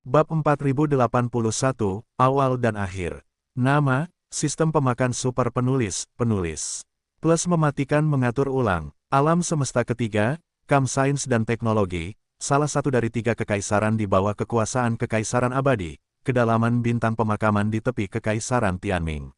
Bab 4081, Awal dan Akhir. Nama, Sistem Pemakan Super Penulis, Plus mematikan mengatur ulang. Alam semesta ketiga, Kam Sains dan Teknologi, salah satu dari 3 kekaisaran di bawah kekuasaan Kekaisaran Abadi, kedalaman bintang pemakaman di tepi Kekaisaran Tianming.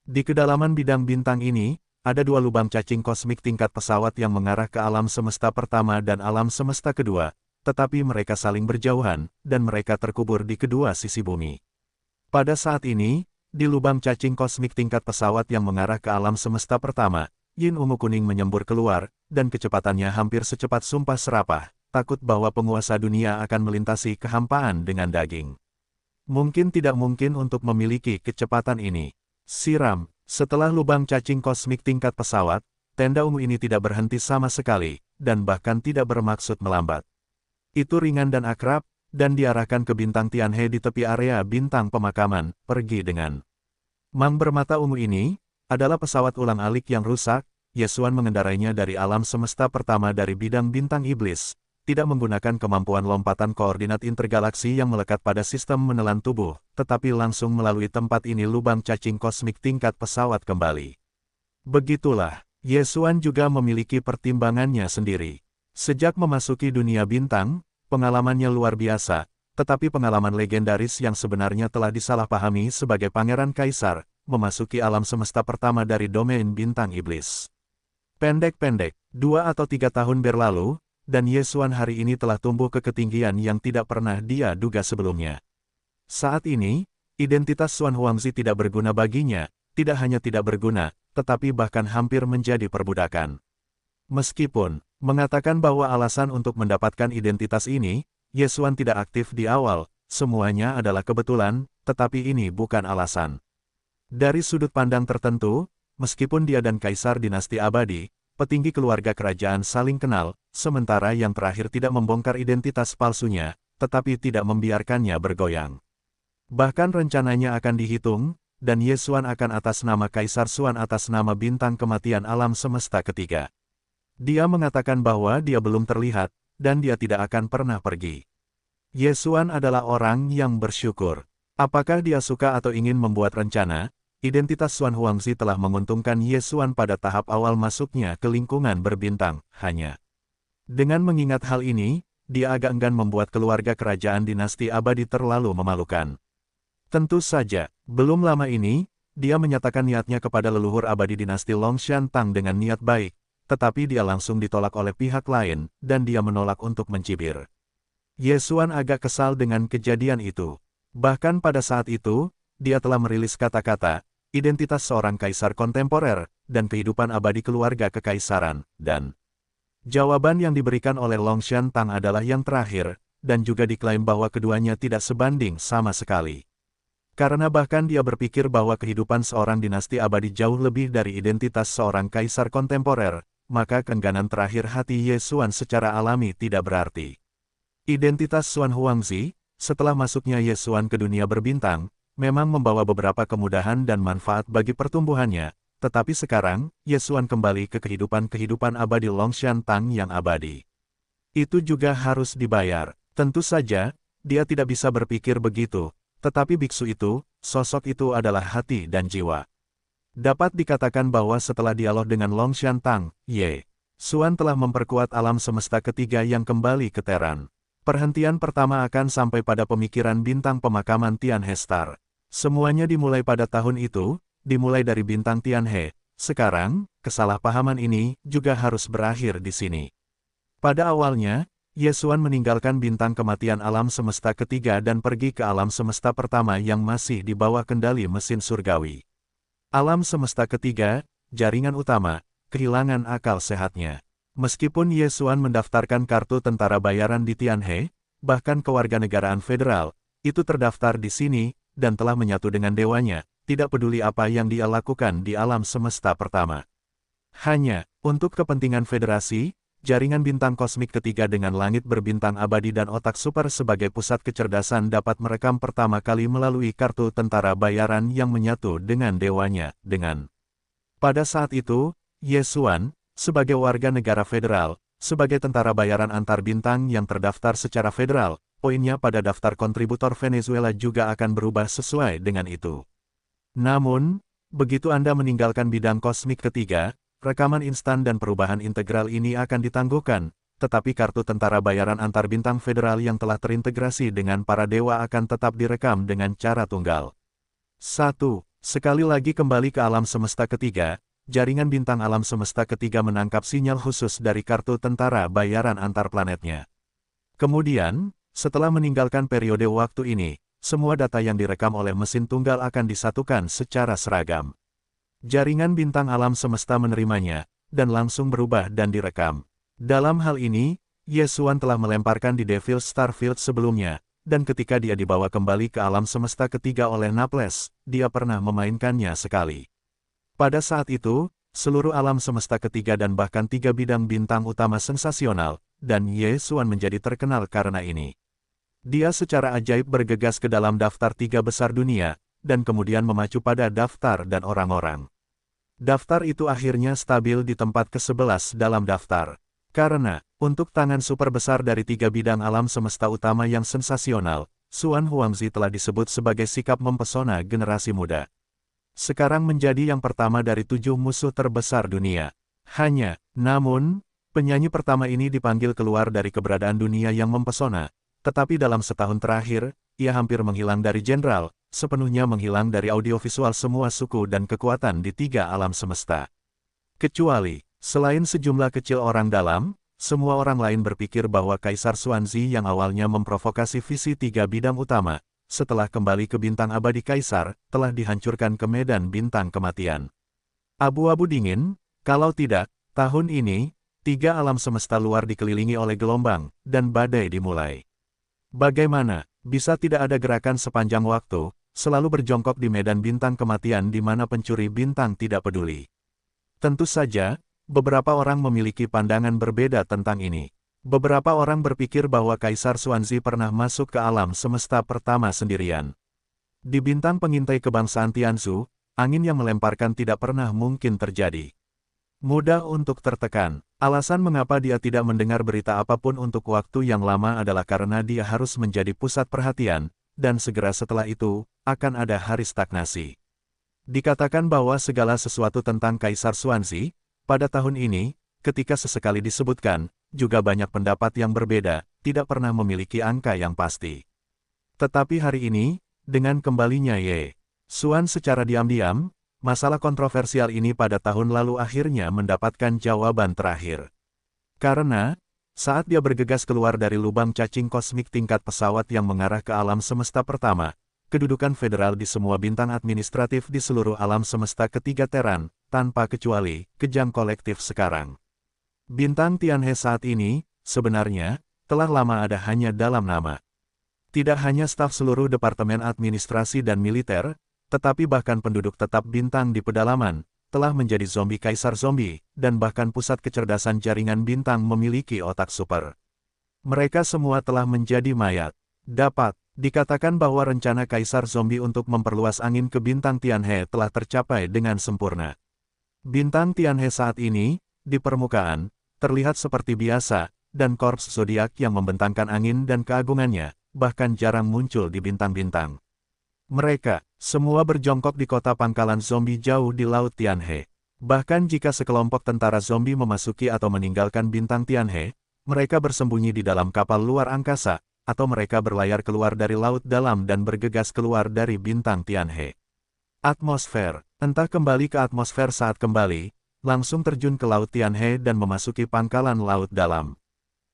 Di kedalaman bidang bintang ini, ada 2 lubang cacing kosmik tingkat pesawat yang mengarah ke alam semesta pertama dan alam semesta kedua, tetapi mereka saling berjauhan, dan mereka terkubur di kedua sisi bumi. Pada saat ini, di lubang cacing kosmik tingkat pesawat yang mengarah ke alam semesta pertama, yin ungu kuning menyembur keluar, dan kecepatannya hampir secepat sumpah serapah, takut bahwa penguasa dunia akan melintasi kehampaan dengan daging. Mungkin tidak mungkin untuk memiliki kecepatan ini. Siram, setelah lubang cacing kosmik tingkat pesawat, tenda ungu ini tidak berhenti sama sekali, dan bahkan tidak bermaksud melambat. Itu ringan dan akrab, dan diarahkan ke bintang Tianhe di tepi area bintang pemakaman, pergi dengan. Mang bermata ungu ini, adalah pesawat ulang-alik yang rusak, Yesuan mengendarainya dari alam semesta pertama dari bidang bintang iblis, tidak menggunakan kemampuan lompatan koordinat intergalaksi yang melekat pada sistem menelan tubuh, tetapi langsung melalui tempat ini lubang cacing kosmik tingkat pesawat kembali. Begitulah, Yesuan juga memiliki pertimbangannya sendiri. Sejak memasuki dunia bintang, pengalamannya luar biasa, tetapi pengalaman legendaris yang sebenarnya telah disalahpahami sebagai Pangeran Kaisar, memasuki alam semesta pertama dari domain bintang iblis. Pendek-pendek, 2 atau 3 tahun berlalu, dan Yesuan hari ini telah tumbuh ke ketinggian yang tidak pernah dia duga sebelumnya. Saat ini, identitas Xuan Huangzi tidak berguna baginya, tidak hanya tidak berguna, tetapi bahkan hampir menjadi perbudakan. Meskipun mengatakan bahwa alasan untuk mendapatkan identitas ini, Yesuan tidak aktif di awal, semuanya adalah kebetulan, tetapi ini bukan alasan. Dari sudut pandang tertentu, meskipun dia dan Kaisar Dinasti Abadi, petinggi keluarga kerajaan saling kenal, sementara yang terakhir tidak membongkar identitas palsunya, tetapi tidak membiarkannya bergoyang. Bahkan rencananya akan dihitung, dan Yesuan akan atas nama Kaisar Xuan atas nama bintang kematian alam semesta ketiga. Dia mengatakan bahwa dia belum terlihat, dan dia tidak akan pernah pergi. Yesuan adalah orang yang bersyukur. Apakah dia suka atau ingin membuat rencana, identitas Xuan Huangzi telah menguntungkan Yesuan pada tahap awal masuknya ke lingkungan berbintang, hanya. Dengan mengingat hal ini, dia agak enggan membuat keluarga kerajaan dinasti abadi terlalu memalukan. Tentu saja, belum lama ini, dia menyatakan niatnya kepada leluhur abadi dinasti Longshan Tang dengan niat baik, tetapi dia langsung ditolak oleh pihak lain, dan dia menolak untuk mencibir. Yesuan agak kesal dengan kejadian itu. Bahkan pada saat itu, dia telah merilis kata-kata, identitas seorang kaisar kontemporer, dan kehidupan abadi keluarga kekaisaran, dan jawaban yang diberikan oleh Longshan Tang adalah yang terakhir, dan juga diklaim bahwa keduanya tidak sebanding sama sekali. Karena bahkan dia berpikir bahwa kehidupan seorang dinasti abadi jauh lebih dari identitas seorang kaisar kontemporer, maka keengganan terakhir hati Yesuan secara alami tidak berarti. Identitas Xuan Huangzi, setelah masuknya Yesuan ke dunia berbintang, memang membawa beberapa kemudahan dan manfaat bagi pertumbuhannya, tetapi sekarang, Yesuan kembali ke kehidupan abadi Longshan Tang yang abadi. Itu juga harus dibayar. Tentu saja, dia tidak bisa berpikir begitu, tetapi biksu itu, sosok itu adalah hati dan jiwa. Dapat dikatakan bahwa setelah dialog dengan Longshan Tang, Yesuan telah memperkuat alam semesta ketiga yang kembali ke Teran. Perhentian pertama akan sampai pada pemikiran bintang pemakaman Tianhe Star. Semuanya dimulai pada tahun itu, dimulai dari bintang Tianhe. Sekarang, kesalahpahaman ini juga harus berakhir di sini. Pada awalnya, Yesuan meninggalkan bintang kematian alam semesta ketiga dan pergi ke alam semesta pertama yang masih di bawah kendali mesin surgawi. Alam semesta ketiga, jaringan utama, kehilangan akal sehatnya. Meskipun Yesuan mendaftarkan kartu tentara bayaran di Tianhe, bahkan kewarganegaraan federal, itu terdaftar di sini, dan telah menyatu dengan dewanya, tidak peduli apa yang dia lakukan di alam semesta pertama. Hanya, untuk kepentingan federasi, jaringan bintang kosmik ketiga dengan langit berbintang abadi dan otak super sebagai pusat kecerdasan dapat merekam pertama kali melalui kartu tentara bayaran yang menyatu dengan dewanya, dengan. Pada saat itu, Yesuan, sebagai warga negara federal, sebagai tentara bayaran antar bintang yang terdaftar secara federal, poinnya pada daftar kontributor Venezuela juga akan berubah sesuai dengan itu. Namun, begitu Anda meninggalkan bidang kosmik ketiga, rekaman instan dan perubahan integral ini akan ditangguhkan, tetapi kartu tentara bayaran antar bintang federal yang telah terintegrasi dengan para dewa akan tetap direkam dengan cara tunggal. 1. Sekali lagi kembali ke alam semesta ketiga, jaringan bintang alam semesta ketiga menangkap sinyal khusus dari kartu tentara bayaran antar planetnya. Kemudian, setelah meninggalkan periode waktu ini, semua data yang direkam oleh mesin tunggal akan disatukan secara seragam. Jaringan bintang alam semesta menerimanya, dan langsung berubah dan direkam. Dalam hal ini, Yesuan telah melemparkan di Devil Starfield sebelumnya, dan ketika dia dibawa kembali ke alam semesta ketiga oleh Naples, dia pernah memainkannya sekali. Pada saat itu, seluruh alam semesta ketiga dan bahkan 3 bidang bintang utama sensasional, dan Yesuan menjadi terkenal karena ini. Dia secara ajaib bergegas ke dalam daftar 3 besar dunia, dan kemudian memacu pada daftar dan orang-orang. Daftar itu akhirnya stabil di tempat ke-11 dalam daftar. Karena, untuk tangan super besar dari 3 bidang alam semesta utama yang sensasional, Xuan Huangzi telah disebut sebagai sikap mempesona generasi muda. Sekarang menjadi yang pertama dari 7 musuh terbesar dunia. Namun, penyanyi pertama ini dipanggil keluar dari keberadaan dunia yang mempesona, tetapi dalam setahun terakhir, ia hampir menghilang dari jenderal, sepenuhnya menghilang dari audiovisual semua suku dan kekuatan di 3 alam semesta. Kecuali, selain sejumlah kecil orang dalam, semua orang lain berpikir bahwa Kaisar Xuanzi yang awalnya memprovokasi visi 3 bidang utama, setelah kembali ke bintang abadi Kaisar, telah dihancurkan ke medan bintang kematian. Abu-abu dingin, kalau tidak, tahun ini, 3 alam semesta luar dikelilingi oleh gelombang, dan badai dimulai. Bagaimana bisa tidak ada gerakan sepanjang waktu, selalu berjongkok di medan bintang kematian di mana pencuri bintang tidak peduli? Tentu saja, beberapa orang memiliki pandangan berbeda tentang ini. Beberapa orang berpikir bahwa Kaisar Xuanzi pernah masuk ke alam semesta pertama sendirian. Di bintang pengintai kebangsaan Tianzu, angin yang melemparkan tidak pernah mungkin terjadi. Mudah untuk tertekan. Alasan mengapa dia tidak mendengar berita apapun untuk waktu yang lama adalah karena dia harus menjadi pusat perhatian, dan segera setelah itu, akan ada hari stagnasi. Dikatakan bahwa segala sesuatu tentang Kaisar Xuanzi, pada tahun ini, ketika sesekali disebutkan, juga banyak pendapat yang berbeda, tidak pernah memiliki angka yang pasti. Tetapi hari ini, dengan kembalinya Ye Xuan secara diam-diam, masalah kontroversial ini pada tahun lalu akhirnya mendapatkan jawaban terakhir. Karena, saat dia bergegas keluar dari lubang cacing kosmik tingkat pesawat yang mengarah ke alam semesta pertama, kedudukan federal di semua bintang administratif di seluruh alam semesta ketiga Teran, tanpa kecuali, kejang kolektif sekarang. Bintang Tianhe saat ini, sebenarnya, telah lama ada hanya dalam nama. Tidak hanya staf seluruh departemen administrasi dan militer, tetapi bahkan penduduk tetap bintang di pedalaman, telah menjadi zombie kaisar zombie, dan bahkan pusat kecerdasan jaringan bintang memiliki otak super. Mereka semua telah menjadi mayat. Dapat dikatakan bahwa rencana kaisar zombie untuk memperluas angin ke bintang Tianhe telah tercapai dengan sempurna. Bintang Tianhe saat ini, di permukaan, terlihat seperti biasa, dan korps zodiak yang membentangkan angin dan keagungannya, bahkan jarang muncul di bintang-bintang. Mereka semua berjongkok di kota pangkalan zombie jauh di Laut Tianhe. Bahkan jika sekelompok tentara zombie memasuki atau meninggalkan bintang Tianhe, mereka bersembunyi di dalam kapal luar angkasa, atau mereka berlayar keluar dari laut dalam dan bergegas keluar dari bintang Tianhe. Atmosfer, entah kembali ke atmosfer saat kembali, langsung terjun ke Laut Tianhe dan memasuki pangkalan laut dalam.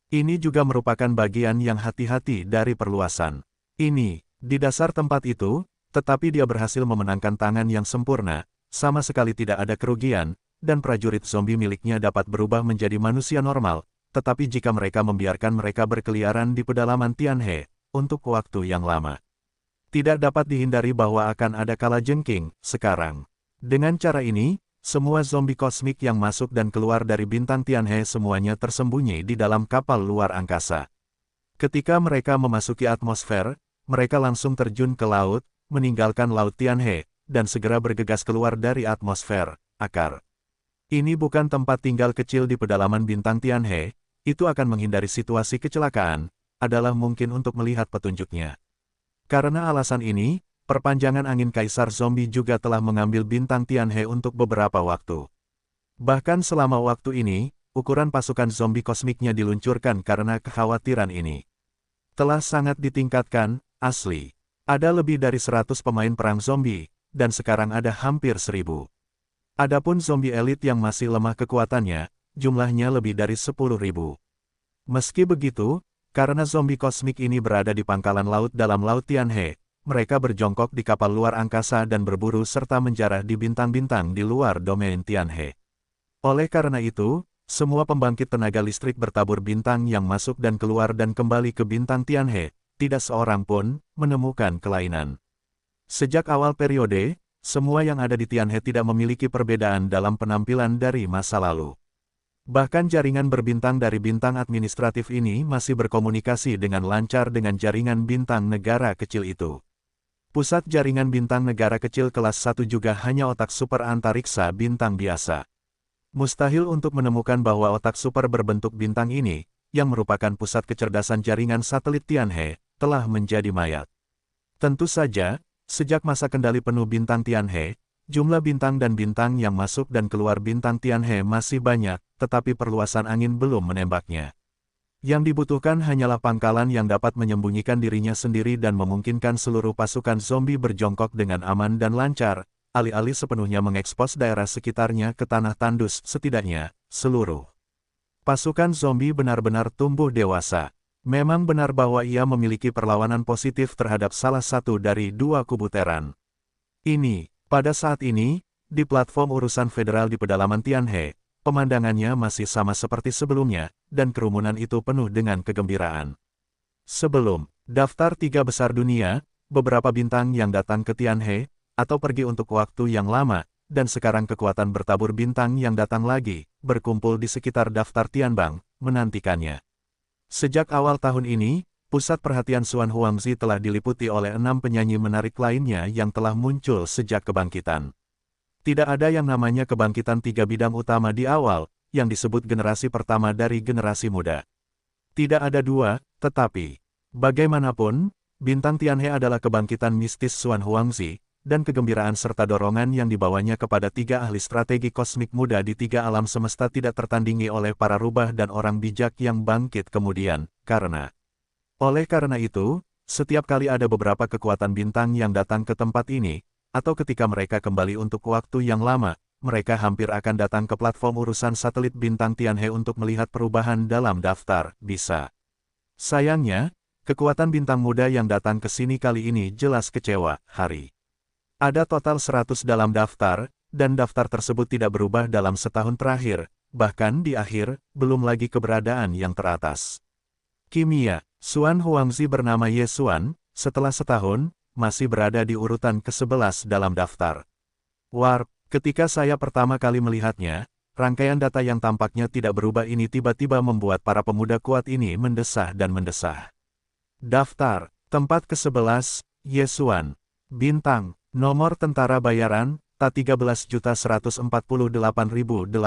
Ini juga merupakan bagian yang hati-hati dari perluasan. Ini, di dasar tempat itu, tetapi dia berhasil memenangkan tangan yang sempurna, sama sekali tidak ada kerugian, dan prajurit zombie miliknya dapat berubah menjadi manusia normal, tetapi jika mereka membiarkan mereka berkeliaran di pedalaman Tianhe, untuk waktu yang lama. Tidak dapat dihindari bahwa akan ada kalajengking, sekarang. Dengan cara ini, semua zombie kosmik yang masuk dan keluar dari bintang Tianhe semuanya tersembunyi di dalam kapal luar angkasa. Ketika mereka memasuki atmosfer, mereka langsung terjun ke laut, meninggalkan Laut Tianhe, dan segera bergegas keluar dari atmosfer, akar. Ini bukan tempat tinggal kecil di pedalaman bintang Tianhe, itu akan menghindari situasi kecelakaan, adalah mungkin untuk melihat petunjuknya. Karena alasan ini, perpanjangan angin Kaisar Zombie juga telah mengambil bintang Tianhe untuk beberapa waktu. Bahkan selama waktu ini, ukuran pasukan zombie kosmiknya diluncurkan karena kekhawatiran ini. Telah sangat ditingkatkan, asli. Ada lebih dari 100 pemain perang zombie, dan sekarang ada hampir 1000. Adapun zombie elit yang masih lemah kekuatannya, jumlahnya lebih dari 10.000. Meski begitu, karena zombie kosmik ini berada di pangkalan laut dalam Laut Tianhe, mereka berjongkok di kapal luar angkasa dan berburu serta menjarah di bintang-bintang di luar domain Tianhe. Oleh karena itu, semua pembangkit tenaga listrik bertabur bintang yang masuk dan keluar dan kembali ke bintang Tianhe, tidak seorang pun menemukan kelainan. Sejak awal periode, semua yang ada di Tianhe tidak memiliki perbedaan dalam penampilan dari masa lalu. Bahkan jaringan berbintang dari bintang administratif ini masih berkomunikasi dengan lancar dengan jaringan bintang negara kecil itu. Pusat jaringan bintang negara kecil kelas 1 juga hanya otak super antariksa bintang biasa. Mustahil untuk menemukan bahwa otak super berbentuk bintang ini, yang merupakan pusat kecerdasan jaringan satelit Tianhe, telah menjadi mayat. Tentu saja, sejak masa kendali penuh bintang Tianhe, jumlah bintang dan bintang yang masuk dan keluar bintang Tianhe masih banyak, tetapi perluasan angin belum menembaknya. Yang dibutuhkan hanyalah pangkalan yang dapat menyembunyikan dirinya sendiri dan memungkinkan seluruh pasukan zombie berjongkok dengan aman dan lancar, alih-alih sepenuhnya mengekspos daerah sekitarnya ke tanah tandus, setidaknya, seluruh pasukan zombie benar-benar tumbuh dewasa. Memang benar bahwa ia memiliki perlawanan positif terhadap salah satu dari dua kubu Teran. Ini, pada saat ini, di platform urusan federal di pedalaman Tianhe, pemandangannya masih sama seperti sebelumnya, dan kerumunan itu penuh dengan kegembiraan. Sebelum daftar 3 besar dunia, beberapa bintang yang datang ke Tianhe, atau pergi untuk waktu yang lama, dan sekarang kekuatan bertabur bintang yang datang lagi, berkumpul di sekitar daftar Tianbang, menantikannya. Sejak awal tahun ini, pusat perhatian Xuan Huangzi telah diliputi oleh 6 penyanyi menarik lainnya yang telah muncul sejak kebangkitan. Tidak ada yang namanya kebangkitan 3 bidang utama di awal, yang disebut generasi pertama dari generasi muda. Tidak ada 2, tetapi, bagaimanapun, bintang Tianhe adalah kebangkitan mistis Xuan Huangzi, dan kegembiraan serta dorongan yang dibawanya kepada 3 ahli strategi kosmik muda di 3 alam semesta tidak tertandingi oleh para rubah dan orang bijak yang bangkit kemudian, Oleh karena itu, setiap kali ada beberapa kekuatan bintang yang datang ke tempat ini, atau ketika mereka kembali untuk waktu yang lama, mereka hampir akan datang ke platform urusan satelit bintang Tianhe untuk melihat perubahan dalam daftar, bisa. Sayangnya, kekuatan bintang muda yang datang ke sini kali ini jelas kecewa, Hari. Ada total 100 dalam daftar, dan daftar tersebut tidak berubah dalam setahun terakhir, bahkan di akhir, belum lagi keberadaan yang teratas. Kimia, Xuan Huangzi bernama Ye Xuan, setelah setahun, masih berada di urutan ke-11 dalam daftar. Warp, ketika saya pertama kali melihatnya, rangkaian data yang tampaknya tidak berubah ini tiba-tiba membuat para pemuda kuat ini mendesah dan mendesah. Daftar, tempat ke-11, Ye Xuan. Bintang, nomor tentara bayaran, Ta13.148.080.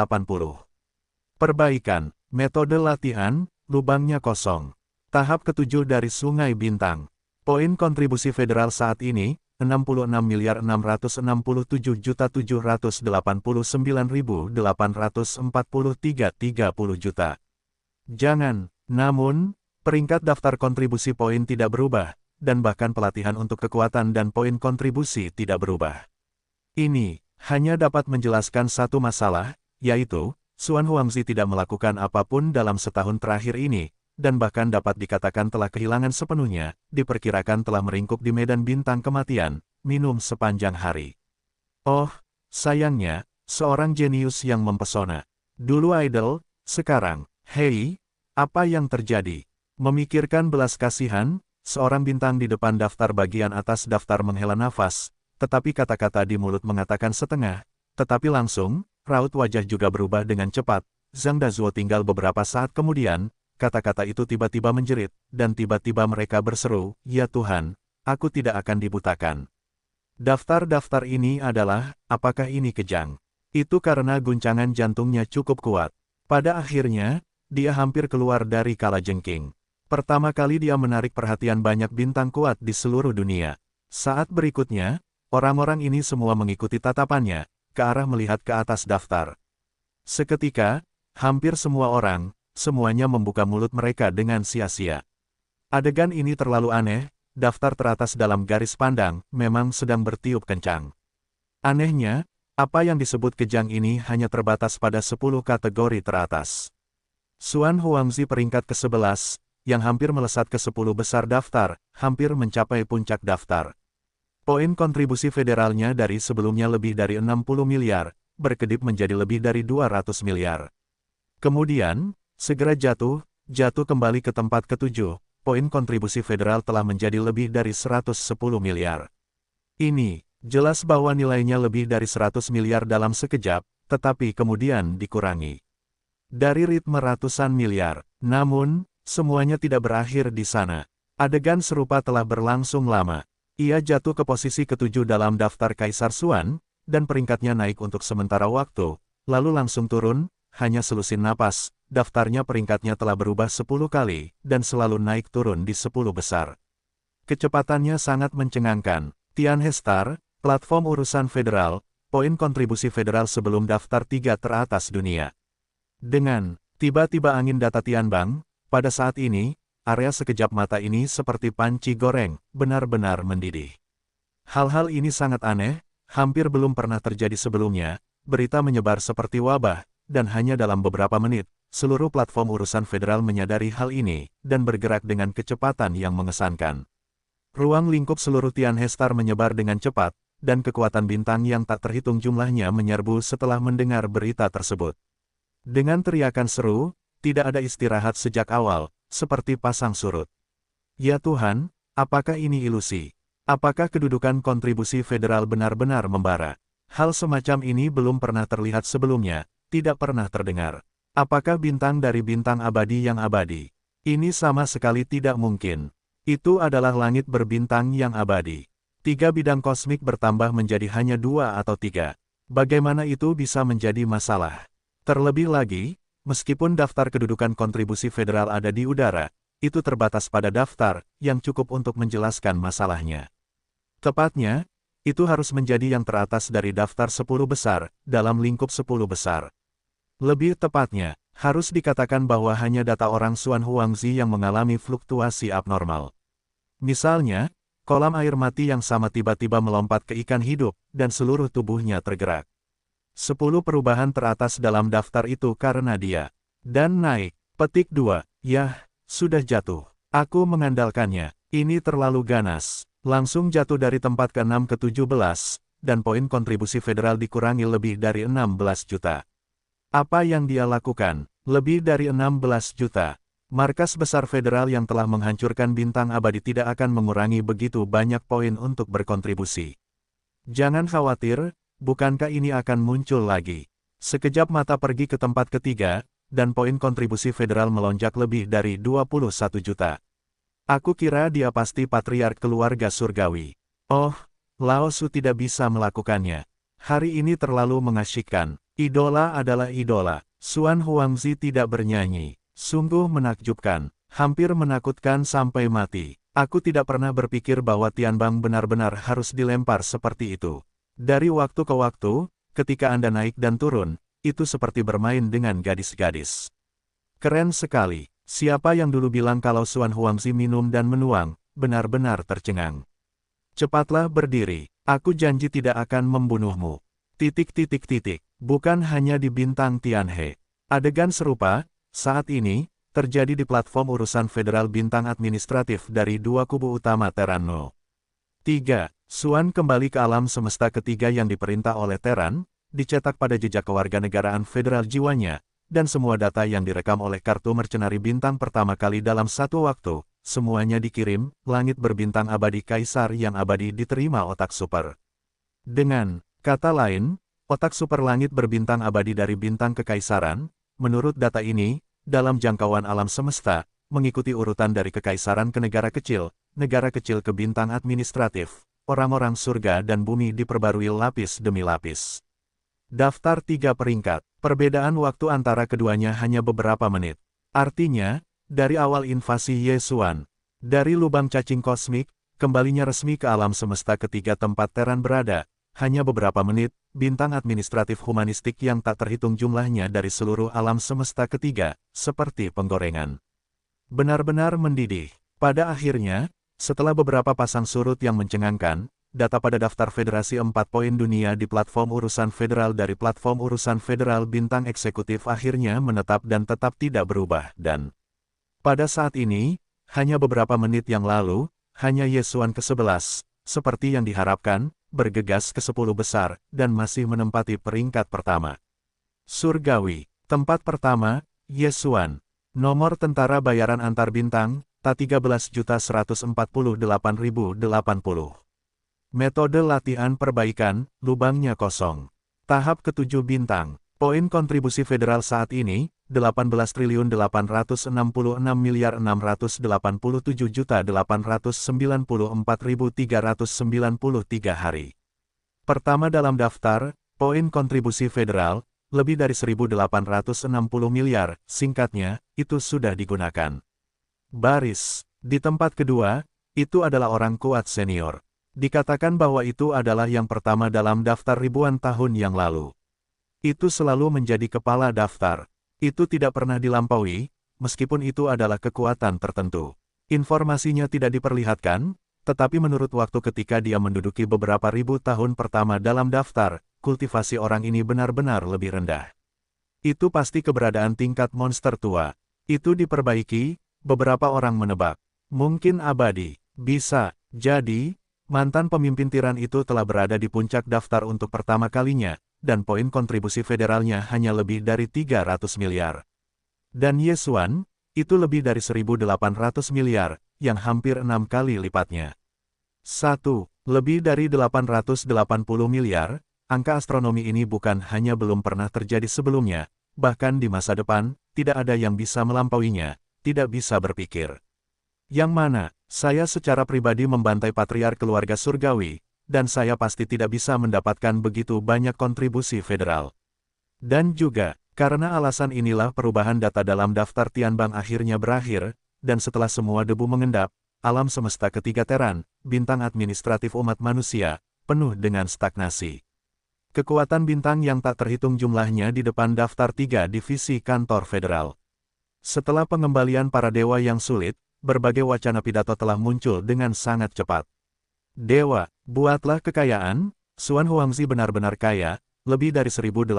Perbaikan, metode latihan, lubangnya kosong. Tahap ke-7 dari Sungai Bintang. Poin kontribusi federal saat ini, 66.677.789.843 juta. Jangan, namun, peringkat daftar kontribusi poin tidak berubah, dan bahkan pelatihan untuk kekuatan dan poin kontribusi tidak berubah. Ini hanya dapat menjelaskan satu masalah, yaitu, Xuan Huangzi tidak melakukan apapun dalam setahun terakhir ini, dan bahkan dapat dikatakan telah kehilangan sepenuhnya, diperkirakan telah meringkuk di medan bintang kematian, minum sepanjang hari. Oh, sayangnya, seorang jenius yang mempesona. Dulu idol, sekarang, hei, apa yang terjadi? Memikirkan belas kasihan, seorang bintang di depan daftar bagian atas daftar menghela nafas, tetapi kata-kata di mulut mengatakan setengah, tetapi langsung, raut wajah juga berubah dengan cepat. Zhang Dazuo tinggal beberapa saat kemudian, kata-kata itu tiba-tiba menjerit, dan tiba-tiba mereka berseru, "Ya Tuhan, aku tidak akan dibutakan." Daftar-daftar ini adalah, apakah ini kejang? Itu karena guncangan jantungnya cukup kuat. Pada akhirnya, dia hampir keluar dari kalajengking. Pertama kali dia menarik perhatian banyak bintang kuat di seluruh dunia. Saat berikutnya, orang-orang ini semua mengikuti tatapannya, ke arah melihat ke atas daftar. Seketika, hampir semua orang, semuanya membuka mulut mereka dengan sia-sia. Adegan ini terlalu aneh, daftar teratas dalam garis pandang, memang sedang bertiup kencang. Anehnya, apa yang disebut kejang ini hanya terbatas pada 10 kategori teratas. Xuan Huangzi peringkat ke-11, yang hampir melesat ke 10 besar daftar, hampir mencapai puncak daftar. Poin kontribusi federalnya dari sebelumnya lebih dari 60 miliar, berkedip menjadi lebih dari 200 miliar. Kemudian, segera jatuh kembali ke tempat ke-7, poin kontribusi federal telah menjadi lebih dari 110 miliar. Ini, jelas bahwa nilainya lebih dari 100 miliar dalam sekejap, tetapi kemudian dikurangi. Dari ritme ratusan miliar, namun, semuanya tidak berakhir di sana. Adegan serupa telah berlangsung lama. Ia jatuh ke posisi ke-7 dalam daftar Kaisar Xuan, dan peringkatnya naik untuk sementara waktu, lalu langsung turun, hanya selusin napas, daftarnya peringkatnya telah berubah 10 kali, dan selalu naik turun di 10 besar. Kecepatannya sangat mencengangkan. Tianhe Star, platform urusan federal, poin kontribusi federal sebelum daftar 3 teratas dunia. Dengan tiba-tiba angin data Tianbang, pada saat ini, area sekejap mata ini seperti panci goreng, benar-benar mendidih. Hal-hal ini sangat aneh, hampir belum pernah terjadi sebelumnya, berita menyebar seperti wabah, dan hanya dalam beberapa menit, seluruh platform urusan federal menyadari hal ini, dan bergerak dengan kecepatan yang mengesankan. Ruang lingkup seluruh Tianhe Star menyebar dengan cepat, dan kekuatan bintang yang tak terhitung jumlahnya menyerbu setelah mendengar berita tersebut. Dengan teriakan seru, tidak ada istirahat sejak awal, seperti pasang surut. Ya Tuhan, apakah ini ilusi? Apakah kedudukan kontribusi federal benar-benar membara? Hal semacam ini belum pernah terlihat sebelumnya, tidak pernah terdengar. Apakah bintang dari bintang abadi yang abadi? Ini sama sekali tidak mungkin. Itu adalah langit berbintang yang abadi. 3 bidang kosmik bertambah menjadi hanya 2 atau 3. Bagaimana itu bisa menjadi masalah? Terlebih lagi, meskipun daftar kedudukan kontribusi federal ada di udara, itu terbatas pada daftar, yang cukup untuk menjelaskan masalahnya. Tepatnya, itu harus menjadi yang teratas dari daftar 10 besar, dalam lingkup 10 besar. Lebih tepatnya, harus dikatakan bahwa hanya data orang Xuan Huangzi yang mengalami fluktuasi abnormal. Misalnya, kolam air mati yang sama tiba-tiba melompat ke ikan hidup, dan seluruh tubuhnya tergerak. 10 perubahan teratas dalam daftar itu karena dia. Dan naik. Petik 2. Yah, sudah jatuh. Aku mengandalkannya. Ini terlalu ganas. Langsung jatuh dari tempat ke-6 ke 17, dan poin kontribusi federal dikurangi lebih dari 16 juta. Apa yang dia lakukan? Lebih dari 16 juta. Markas besar federal yang telah menghancurkan bintang abadi tidak akan mengurangi begitu banyak poin untuk berkontribusi. Jangan khawatir, bukankah ini akan muncul lagi? Sekejap mata pergi ke tempat ketiga, dan poin kontribusi federal melonjak lebih dari 21 juta. Aku kira dia pasti patriark keluarga surgawi. Oh, Lao Su tidak bisa melakukannya. Hari ini terlalu mengasyikkan. Idola adalah idola. Xuan Huangzi tidak bernyanyi. Sungguh menakjubkan. Hampir menakutkan sampai mati. Aku tidak pernah berpikir bahwa Tianbang benar-benar harus dilempar seperti itu. Dari waktu ke waktu, ketika Anda naik dan turun, itu seperti bermain dengan gadis-gadis. Keren sekali. Siapa yang dulu bilang kalau Xuan Huangzi minum dan menuang, benar-benar tercengang. Cepatlah berdiri, aku janji tidak akan membunuhmu. Bukan hanya di bintang Tianhe. Adegan serupa, saat ini, terjadi di platform urusan federal bintang administratif dari 2 kubu utama Terano. 3. Xuan kembali ke alam semesta ketiga yang diperintah oleh Teran, dicetak pada jejak kewarganegaraan federal jiwanya, dan semua data yang direkam oleh kartu mercenari bintang pertama kali dalam satu waktu, semuanya dikirim, langit berbintang abadi kaisar yang abadi diterima otak super. Dengan kata lain, otak super langit berbintang abadi dari bintang kekaisaran, menurut data ini, dalam jangkauan alam semesta, mengikuti urutan dari kekaisaran ke negara kecil ke bintang administratif, orang-orang surga dan bumi diperbarui lapis demi lapis. Daftar 3 peringkat. Perbedaan waktu antara keduanya hanya beberapa menit. Artinya, dari awal invasi Yesuan, dari lubang cacing kosmik, kembalinya resmi ke alam semesta ketiga tempat Terran berada, hanya beberapa menit, bintang administratif humanistik yang tak terhitung jumlahnya dari seluruh alam semesta ketiga, seperti penggorengan. Benar-benar mendidih. Pada akhirnya, setelah beberapa pasang surut yang mencengangkan, data pada daftar Federasi 4 poin dunia di platform urusan federal dari platform urusan federal bintang eksekutif akhirnya menetap dan tetap tidak berubah dan pada saat ini, hanya beberapa menit yang lalu, hanya Yesuan ke-11, seperti yang diharapkan, bergegas ke 10 besar dan masih menempati peringkat pertama. Surgawi, tempat pertama, Yesuan. Nomor tentara bayaran antar bintang, Ta13.148.080. Metode latihan perbaikan, lubangnya kosong. Tahap ke-7 bintang. Poin kontribusi federal saat ini, 18.866.697.894.393 hari. Pertama dalam daftar, poin kontribusi federal, lebih dari 1.860 miliar, singkatnya, itu sudah digunakan. Baris, di tempat kedua, itu adalah orang kuat senior. Dikatakan bahwa itu adalah yang pertama dalam daftar ribuan tahun yang lalu. Itu selalu menjadi kepala daftar. Itu tidak pernah dilampaui, meskipun itu adalah kekuatan tertentu. Informasinya tidak diperlihatkan, tetapi menurut waktu ketika dia menduduki beberapa ribu tahun pertama dalam daftar, kultivasi orang ini benar-benar lebih rendah. Itu pasti keberadaan tingkat monster tua. Itu diperbaiki, beberapa orang menebak. Mungkin abadi. Bisa jadi, mantan pemimpin tiran itu telah berada di puncak daftar untuk pertama kalinya, dan poin kontribusi federalnya hanya lebih dari 300 miliar. Dan Yesuan, itu lebih dari 1.800 miliar, yang hampir 6 kali lipatnya. 1. Lebih dari 880 miliar, angka astronomi ini bukan hanya belum pernah terjadi sebelumnya, bahkan di masa depan, tidak ada yang bisa melampauinya, tidak bisa berpikir. Yang mana, saya secara pribadi membantai patriark keluarga surgawi, dan saya pasti tidak bisa mendapatkan begitu banyak kontribusi federal. Dan juga, karena alasan inilah perubahan data dalam daftar Tianbang akhirnya berakhir, dan setelah semua debu mengendap, alam semesta ketiga Terran, bintang administratif umat manusia, penuh dengan stagnasi. Kekuatan bintang yang tak terhitung jumlahnya di depan daftar 3 divisi kantor federal. Setelah pengembalian para dewa yang sulit, berbagai wacana pidato telah muncul dengan sangat cepat. Dewa, buatlah kekayaan, Xuan Huangzi benar-benar kaya, lebih dari 1.800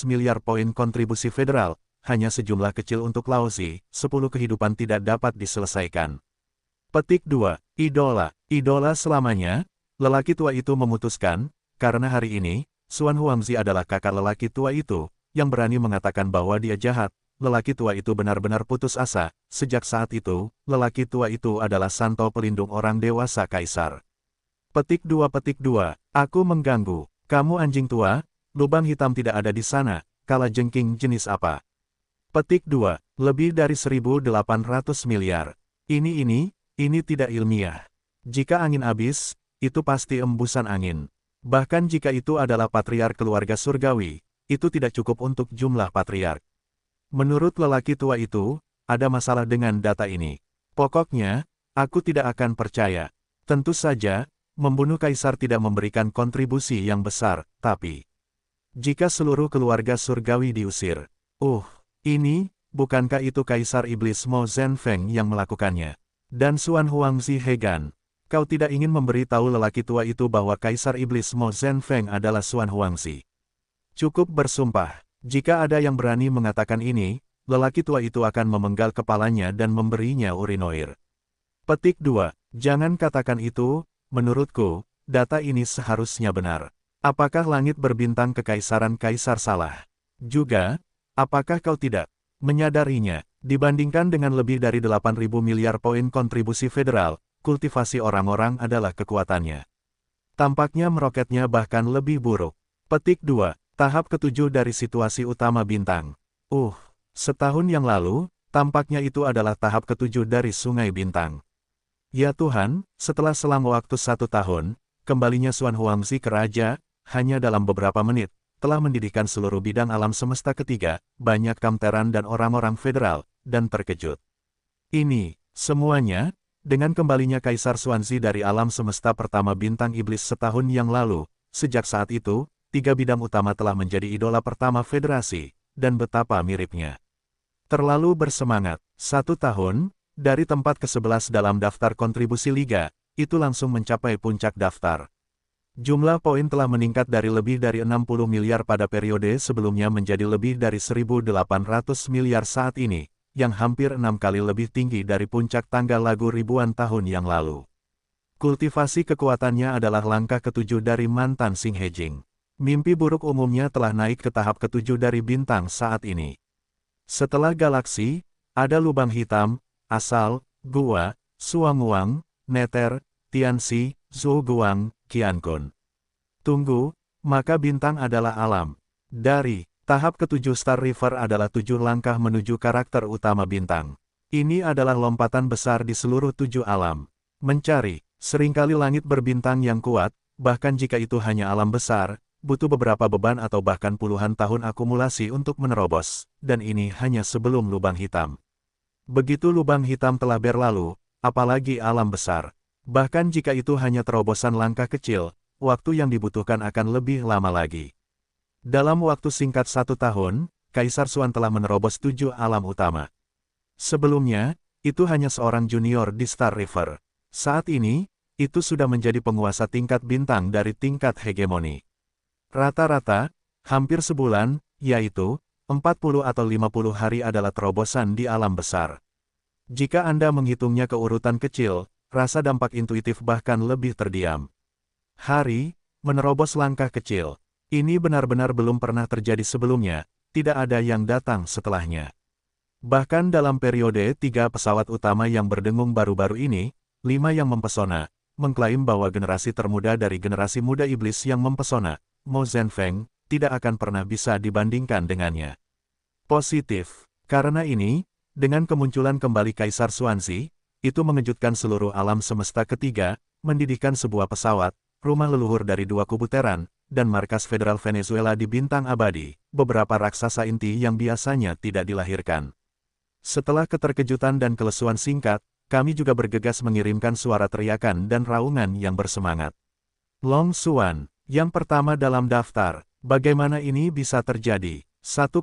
miliar poin kontribusi federal, hanya sejumlah kecil untuk Laozi, 10 kehidupan tidak dapat diselesaikan. Petik 2, Idola, idola selamanya, lelaki tua itu memutuskan, karena hari ini, Xuan Huangzi adalah kakak lelaki tua itu, yang berani mengatakan bahwa dia jahat. Lelaki tua itu benar-benar putus asa. Sejak saat itu, lelaki tua itu adalah santo pelindung orang dewasa kaisar. Petik 2, aku mengganggu. Kamu anjing tua, lubang hitam tidak ada di sana, kala jengking jenis apa? Petik 2, lebih dari 1.800 miliar. Ini tidak ilmiah. Jika angin habis, itu pasti embusan angin. Bahkan jika itu adalah patriark keluarga surgawi, itu tidak cukup untuk jumlah patriark. Menurut lelaki tua itu, ada masalah dengan data ini. Pokoknya, aku tidak akan percaya. Tentu saja, membunuh kaisar tidak memberikan kontribusi yang besar, tapi jika seluruh keluarga surgawi diusir, bukankah itu kaisar iblis Mo Zhenfeng yang melakukannya? Dan Xuan Huangzi hegan. Kau tidak ingin memberi tahu lelaki tua itu bahwa kaisar iblis Mo Zhenfeng adalah Xuan Huangzi. Cukup bersumpah. Jika ada yang berani mengatakan ini, lelaki tua itu akan memenggal kepalanya dan memberinya urinoir. Petik 2. Jangan katakan itu, menurutku, data ini seharusnya benar. Apakah langit berbintang kekaisaran kaisar salah? Juga, apakah kau tidak menyadarinya, dibandingkan dengan lebih dari 8.000 miliar poin kontribusi federal, kultivasi orang-orang adalah kekuatannya. Tampaknya meroketnya bahkan lebih buruk. Petik 2. Tahap ke-7 dari situasi utama bintang. Setahun yang lalu, tampaknya itu adalah tahap ke-7 dari Sungai Bintang. Ya Tuhan, setelah selang waktu 1 tahun, kembalinya Xuan Huangzi ke raja, hanya dalam beberapa menit, telah mendidihkan seluruh bidang alam semesta ketiga, banyak kamteran dan orang-orang federal, dan terkejut. Ini, semuanya, dengan kembalinya Kaisar Xuanzi dari alam semesta pertama bintang iblis setahun yang lalu, sejak saat itu, tiga bidang utama telah menjadi idola pertama Federasi, dan betapa miripnya. Terlalu bersemangat, 1 tahun, dari tempat ke-11 dalam daftar kontribusi Liga, itu langsung mencapai puncak daftar. Jumlah poin telah meningkat dari lebih dari 60 miliar pada periode sebelumnya menjadi lebih dari 1.800 miliar saat ini, yang hampir 6 kali lebih tinggi dari puncak tangga lagu ribuan tahun yang lalu. Kultivasi kekuatannya adalah langkah ke-7 dari mantan Xing Hejing. Mimpi buruk umumnya telah naik ke tahap ke-7 dari bintang saat ini. Setelah galaksi, ada lubang hitam, asal, gua, Suanguang, Neter, Tianxi, Zhuguang, Qiankun. Tunggu, maka bintang adalah alam. Dari tahap ke-7 Star River adalah 7 langkah menuju karakter utama bintang. Ini adalah lompatan besar di seluruh 7 alam. Mencari, seringkali langit berbintang yang kuat, bahkan jika itu hanya alam besar, butuh beberapa beban atau bahkan puluhan tahun akumulasi untuk menerobos, dan ini hanya sebelum lubang hitam. Begitu lubang hitam telah berlalu, apalagi alam besar. Bahkan jika itu hanya terobosan langkah kecil, waktu yang dibutuhkan akan lebih lama lagi. Dalam waktu singkat 1 tahun, Kaisar Xuan telah menerobos 7 alam utama. Sebelumnya, itu hanya seorang junior di Star River. Saat ini, itu sudah menjadi penguasa tingkat bintang dari tingkat hegemoni. Rata-rata, hampir sebulan, yaitu 40 atau 50 hari adalah terobosan di alam besar. Jika Anda menghitungnya ke urutan kecil, rasa dampak intuitif bahkan lebih terdiam. Hari, menerobos langkah kecil. Ini benar-benar belum pernah terjadi sebelumnya, tidak ada yang datang setelahnya. Bahkan dalam periode 3 pesawat utama yang berdengung baru-baru ini, 5 yang mempesona, mengklaim bahwa generasi termuda dari generasi muda iblis yang mempesona, Mo Zhenfeng, tidak akan pernah bisa dibandingkan dengannya. Positif. Karena ini, dengan kemunculan kembali Kaisar Xuanzi, itu mengejutkan seluruh alam semesta ketiga, mendidihkan sebuah pesawat, rumah leluhur dari 2 kubu Teran, dan markas federal Venezuela di bintang abadi, beberapa raksasa inti yang biasanya tidak dilahirkan. Setelah keterkejutan dan kelesuan singkat, kami juga bergegas mengirimkan suara teriakan dan raungan yang bersemangat. Long Xuan, yang pertama dalam daftar, bagaimana ini bisa terjadi? 1,8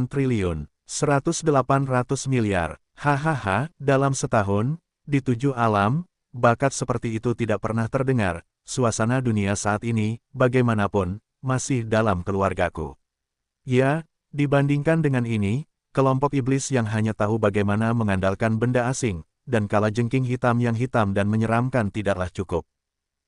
triliun, 100-800 miliar. Hahaha, dalam setahun, di 7 alam, bakat seperti itu tidak pernah terdengar. Suasana dunia saat ini, bagaimanapun, masih dalam keluargaku. Ya, dibandingkan dengan ini, kelompok iblis yang hanya tahu bagaimana mengandalkan benda asing, dan kalajengking hitam yang hitam dan menyeramkan tidaklah cukup.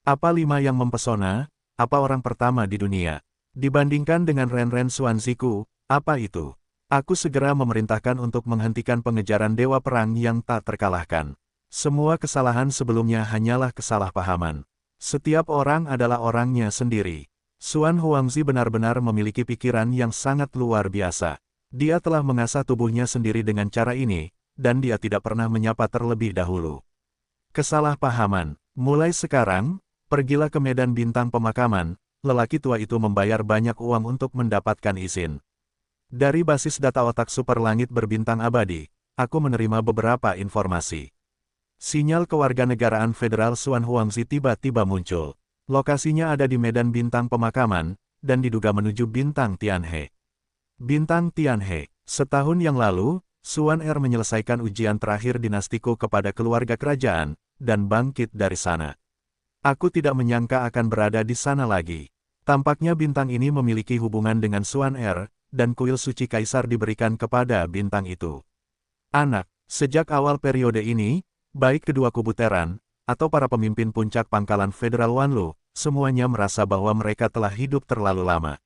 Apa 5 yang mempesona? Apa orang pertama di dunia? Dibandingkan dengan Ren-Ren Xuanziku, apa itu? Aku segera memerintahkan untuk menghentikan pengejaran dewa perang yang tak terkalahkan. Semua kesalahan sebelumnya hanyalah kesalahpahaman. Setiap orang adalah orangnya sendiri. Xuan Huangzi benar-benar memiliki pikiran yang sangat luar biasa. Dia telah mengasah tubuhnya sendiri dengan cara ini, dan dia tidak pernah menyapa terlebih dahulu. Kesalahpahaman. Mulai sekarang, pergilah ke medan bintang pemakaman. Lelaki tua itu membayar banyak uang untuk mendapatkan izin. Dari basis data otak super langit berbintang abadi, aku menerima beberapa informasi. Sinyal kewarganegaraan federal Xuan Huangzi tiba-tiba muncul. Lokasinya ada di medan bintang pemakaman, dan diduga menuju bintang Tianhe. Bintang Tianhe. Setahun yang lalu, Xuan Er menyelesaikan ujian terakhir dinastiku kepada keluarga kerajaan, dan bangkit dari sana. Aku tidak menyangka akan berada di sana lagi. Tampaknya bintang ini memiliki hubungan dengan Xuan Er, dan kuil suci kaisar diberikan kepada bintang itu. Anak, sejak awal periode ini, baik kedua kubu Teran, atau para pemimpin puncak pangkalan federal Wanlu, semuanya merasa bahwa mereka telah hidup terlalu lama.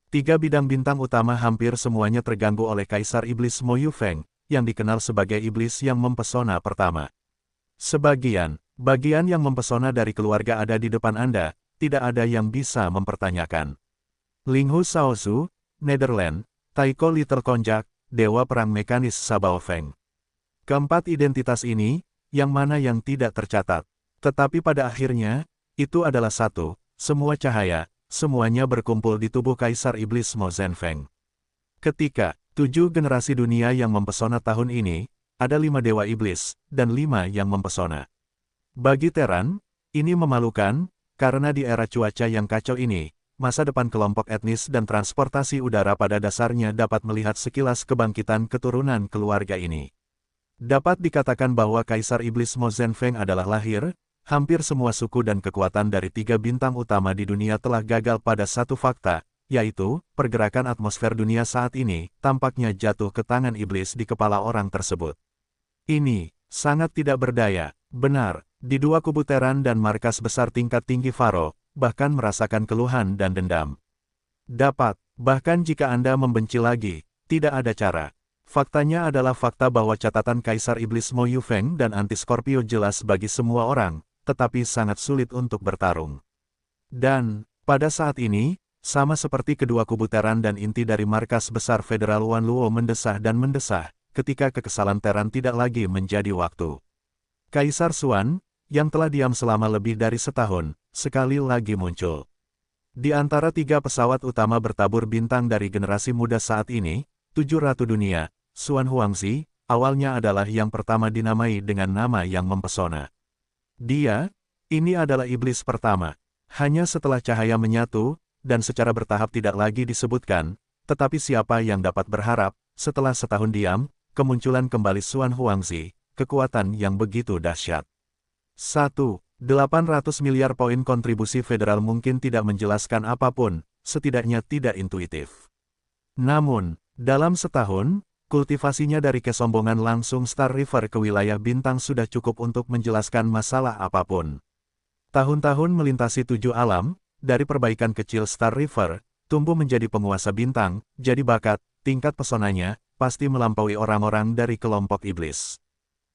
3 bidang bintang utama hampir semuanya terganggu oleh Kaisar Iblis Mo Yufeng, yang dikenal sebagai iblis yang mempesona pertama. Bagian yang mempesona dari keluarga ada di depan Anda, tidak ada yang bisa mempertanyakan. Linghu Shaozu, Netherlands, Taiko Little Konjak, Dewa Perang Mekanis Sabaofeng. Keempat identitas ini, yang mana yang tidak tercatat. Tetapi pada akhirnya, itu adalah satu, semua cahaya, semuanya berkumpul di tubuh Kaisar Iblis Mo Zhenfeng. Ketika 7 generasi dunia yang mempesona tahun ini, ada 5 dewa iblis, dan 5 yang mempesona. Bagi Terran, ini memalukan, karena di era cuaca yang kacau ini, masa depan kelompok etnis dan transportasi udara pada dasarnya dapat melihat sekilas kebangkitan keturunan keluarga ini. Dapat dikatakan bahwa Kaisar Iblis Mo Zhenfeng adalah lahir, hampir semua suku dan kekuatan dari 3 bintang utama di dunia telah gagal pada satu fakta, yaitu, pergerakan atmosfer dunia saat ini, tampaknya jatuh ke tangan iblis di kepala orang tersebut. Ini, sangat tidak berdaya, benar, di 2 kubu Terran dan markas besar tingkat tinggi Faro, bahkan merasakan keluhan dan dendam. Dapat, bahkan jika Anda membenci lagi, tidak ada cara. Faktanya adalah fakta bahwa catatan Kaisar Iblis Mo Yufeng dan Anti-Scorpio jelas bagi semua orang, tetapi sangat sulit untuk bertarung. Dan, pada saat ini, sama seperti kedua kubu Terran dan inti dari markas besar Federal Wanluo mendesah dan mendesah, ketika kekesalan Terran tidak lagi menjadi waktu. Kaisar Xuan, yang telah diam selama lebih dari setahun, sekali lagi muncul. Di antara 3 pesawat utama bertabur bintang dari generasi muda saat ini, 7 Ratu Dunia, Xuan Huangzi, awalnya adalah yang pertama dinamai dengan nama yang mempesona. Dia, ini adalah iblis pertama. Hanya setelah cahaya menyatu, dan secara bertahap tidak lagi disebutkan, tetapi siapa yang dapat berharap, setelah setahun diam, kemunculan kembali Xuan Huangzi, kekuatan yang begitu dahsyat. 1. 800 miliar poin kontribusi federal mungkin tidak menjelaskan apapun, setidaknya tidak intuitif. Namun, dalam setahun, kultivasinya dari kesombongan langsung Star River ke wilayah bintang sudah cukup untuk menjelaskan masalah apapun. Tahun-tahun melintasi 7 alam, dari perbaikan kecil Star River, tumbuh menjadi penguasa bintang, jadi bakat, tingkat pesonanya, pasti melampaui orang-orang dari kelompok iblis.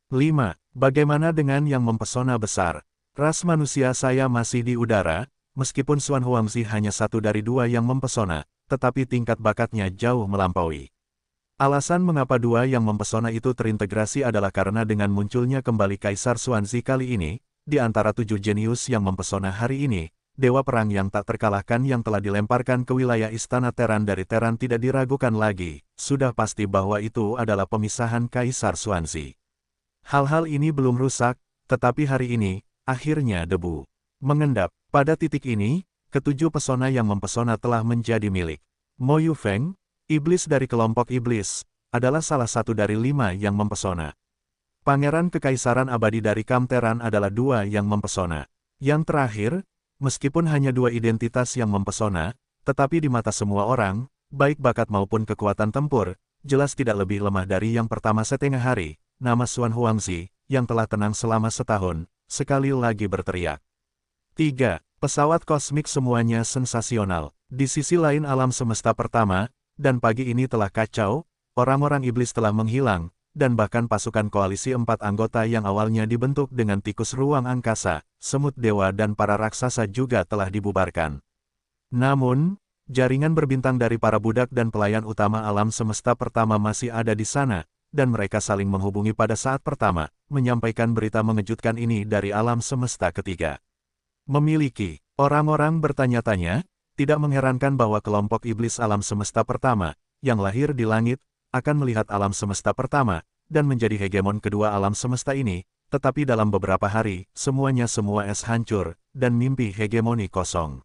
5. Bagaimana dengan yang mempesona besar? Ras manusia saya masih di udara, meskipun Xuan Huangzi hanya 1 dari 2 yang mempesona, tetapi tingkat bakatnya jauh melampaui. Alasan mengapa 2 yang mempesona itu terintegrasi adalah karena dengan munculnya kembali Kaisar Xuanzi kali ini, di antara 7 jenius yang mempesona hari ini, dewa perang yang tak terkalahkan yang telah dilemparkan ke wilayah istana Terran dari Terran tidak diragukan lagi, sudah pasti bahwa itu adalah pemisahan Kaisar Xuanzi. Hal-hal ini belum rusak, tetapi hari ini, akhirnya debu mengendap. Pada titik ini, ketujuh pesona yang mempesona telah menjadi milik Mo Yufeng, iblis dari kelompok iblis, adalah salah satu dari 5 yang mempesona. Pangeran Kekaisaran Abadi dari Kam Terran adalah 2 yang mempesona. Yang terakhir, meskipun hanya 2 identitas yang mempesona, tetapi di mata semua orang, baik bakat maupun kekuatan tempur, jelas tidak lebih lemah dari yang pertama setengah hari, nama Xuan Huangzi, yang telah tenang selama setahun, sekali lagi berteriak. 3. Pesawat kosmik semuanya sensasional. Di sisi lain alam semesta pertama, dan pagi ini telah kacau, orang-orang iblis telah menghilang, dan bahkan pasukan koalisi 4 anggota yang awalnya dibentuk dengan tikus ruang angkasa, semut dewa dan para raksasa juga telah dibubarkan. Namun, jaringan berbintang dari para budak dan pelayan utama alam semesta pertama masih ada di sana, dan mereka saling menghubungi pada saat pertama, menyampaikan berita mengejutkan ini dari alam semesta ketiga. Memiliki, orang-orang bertanya-tanya, tidak mengherankan bahwa kelompok iblis alam semesta pertama, yang lahir di langit, akan melihat alam semesta pertama, dan menjadi hegemon kedua alam semesta ini, tetapi dalam beberapa hari, semuanya semua es hancur, dan mimpi hegemoni kosong.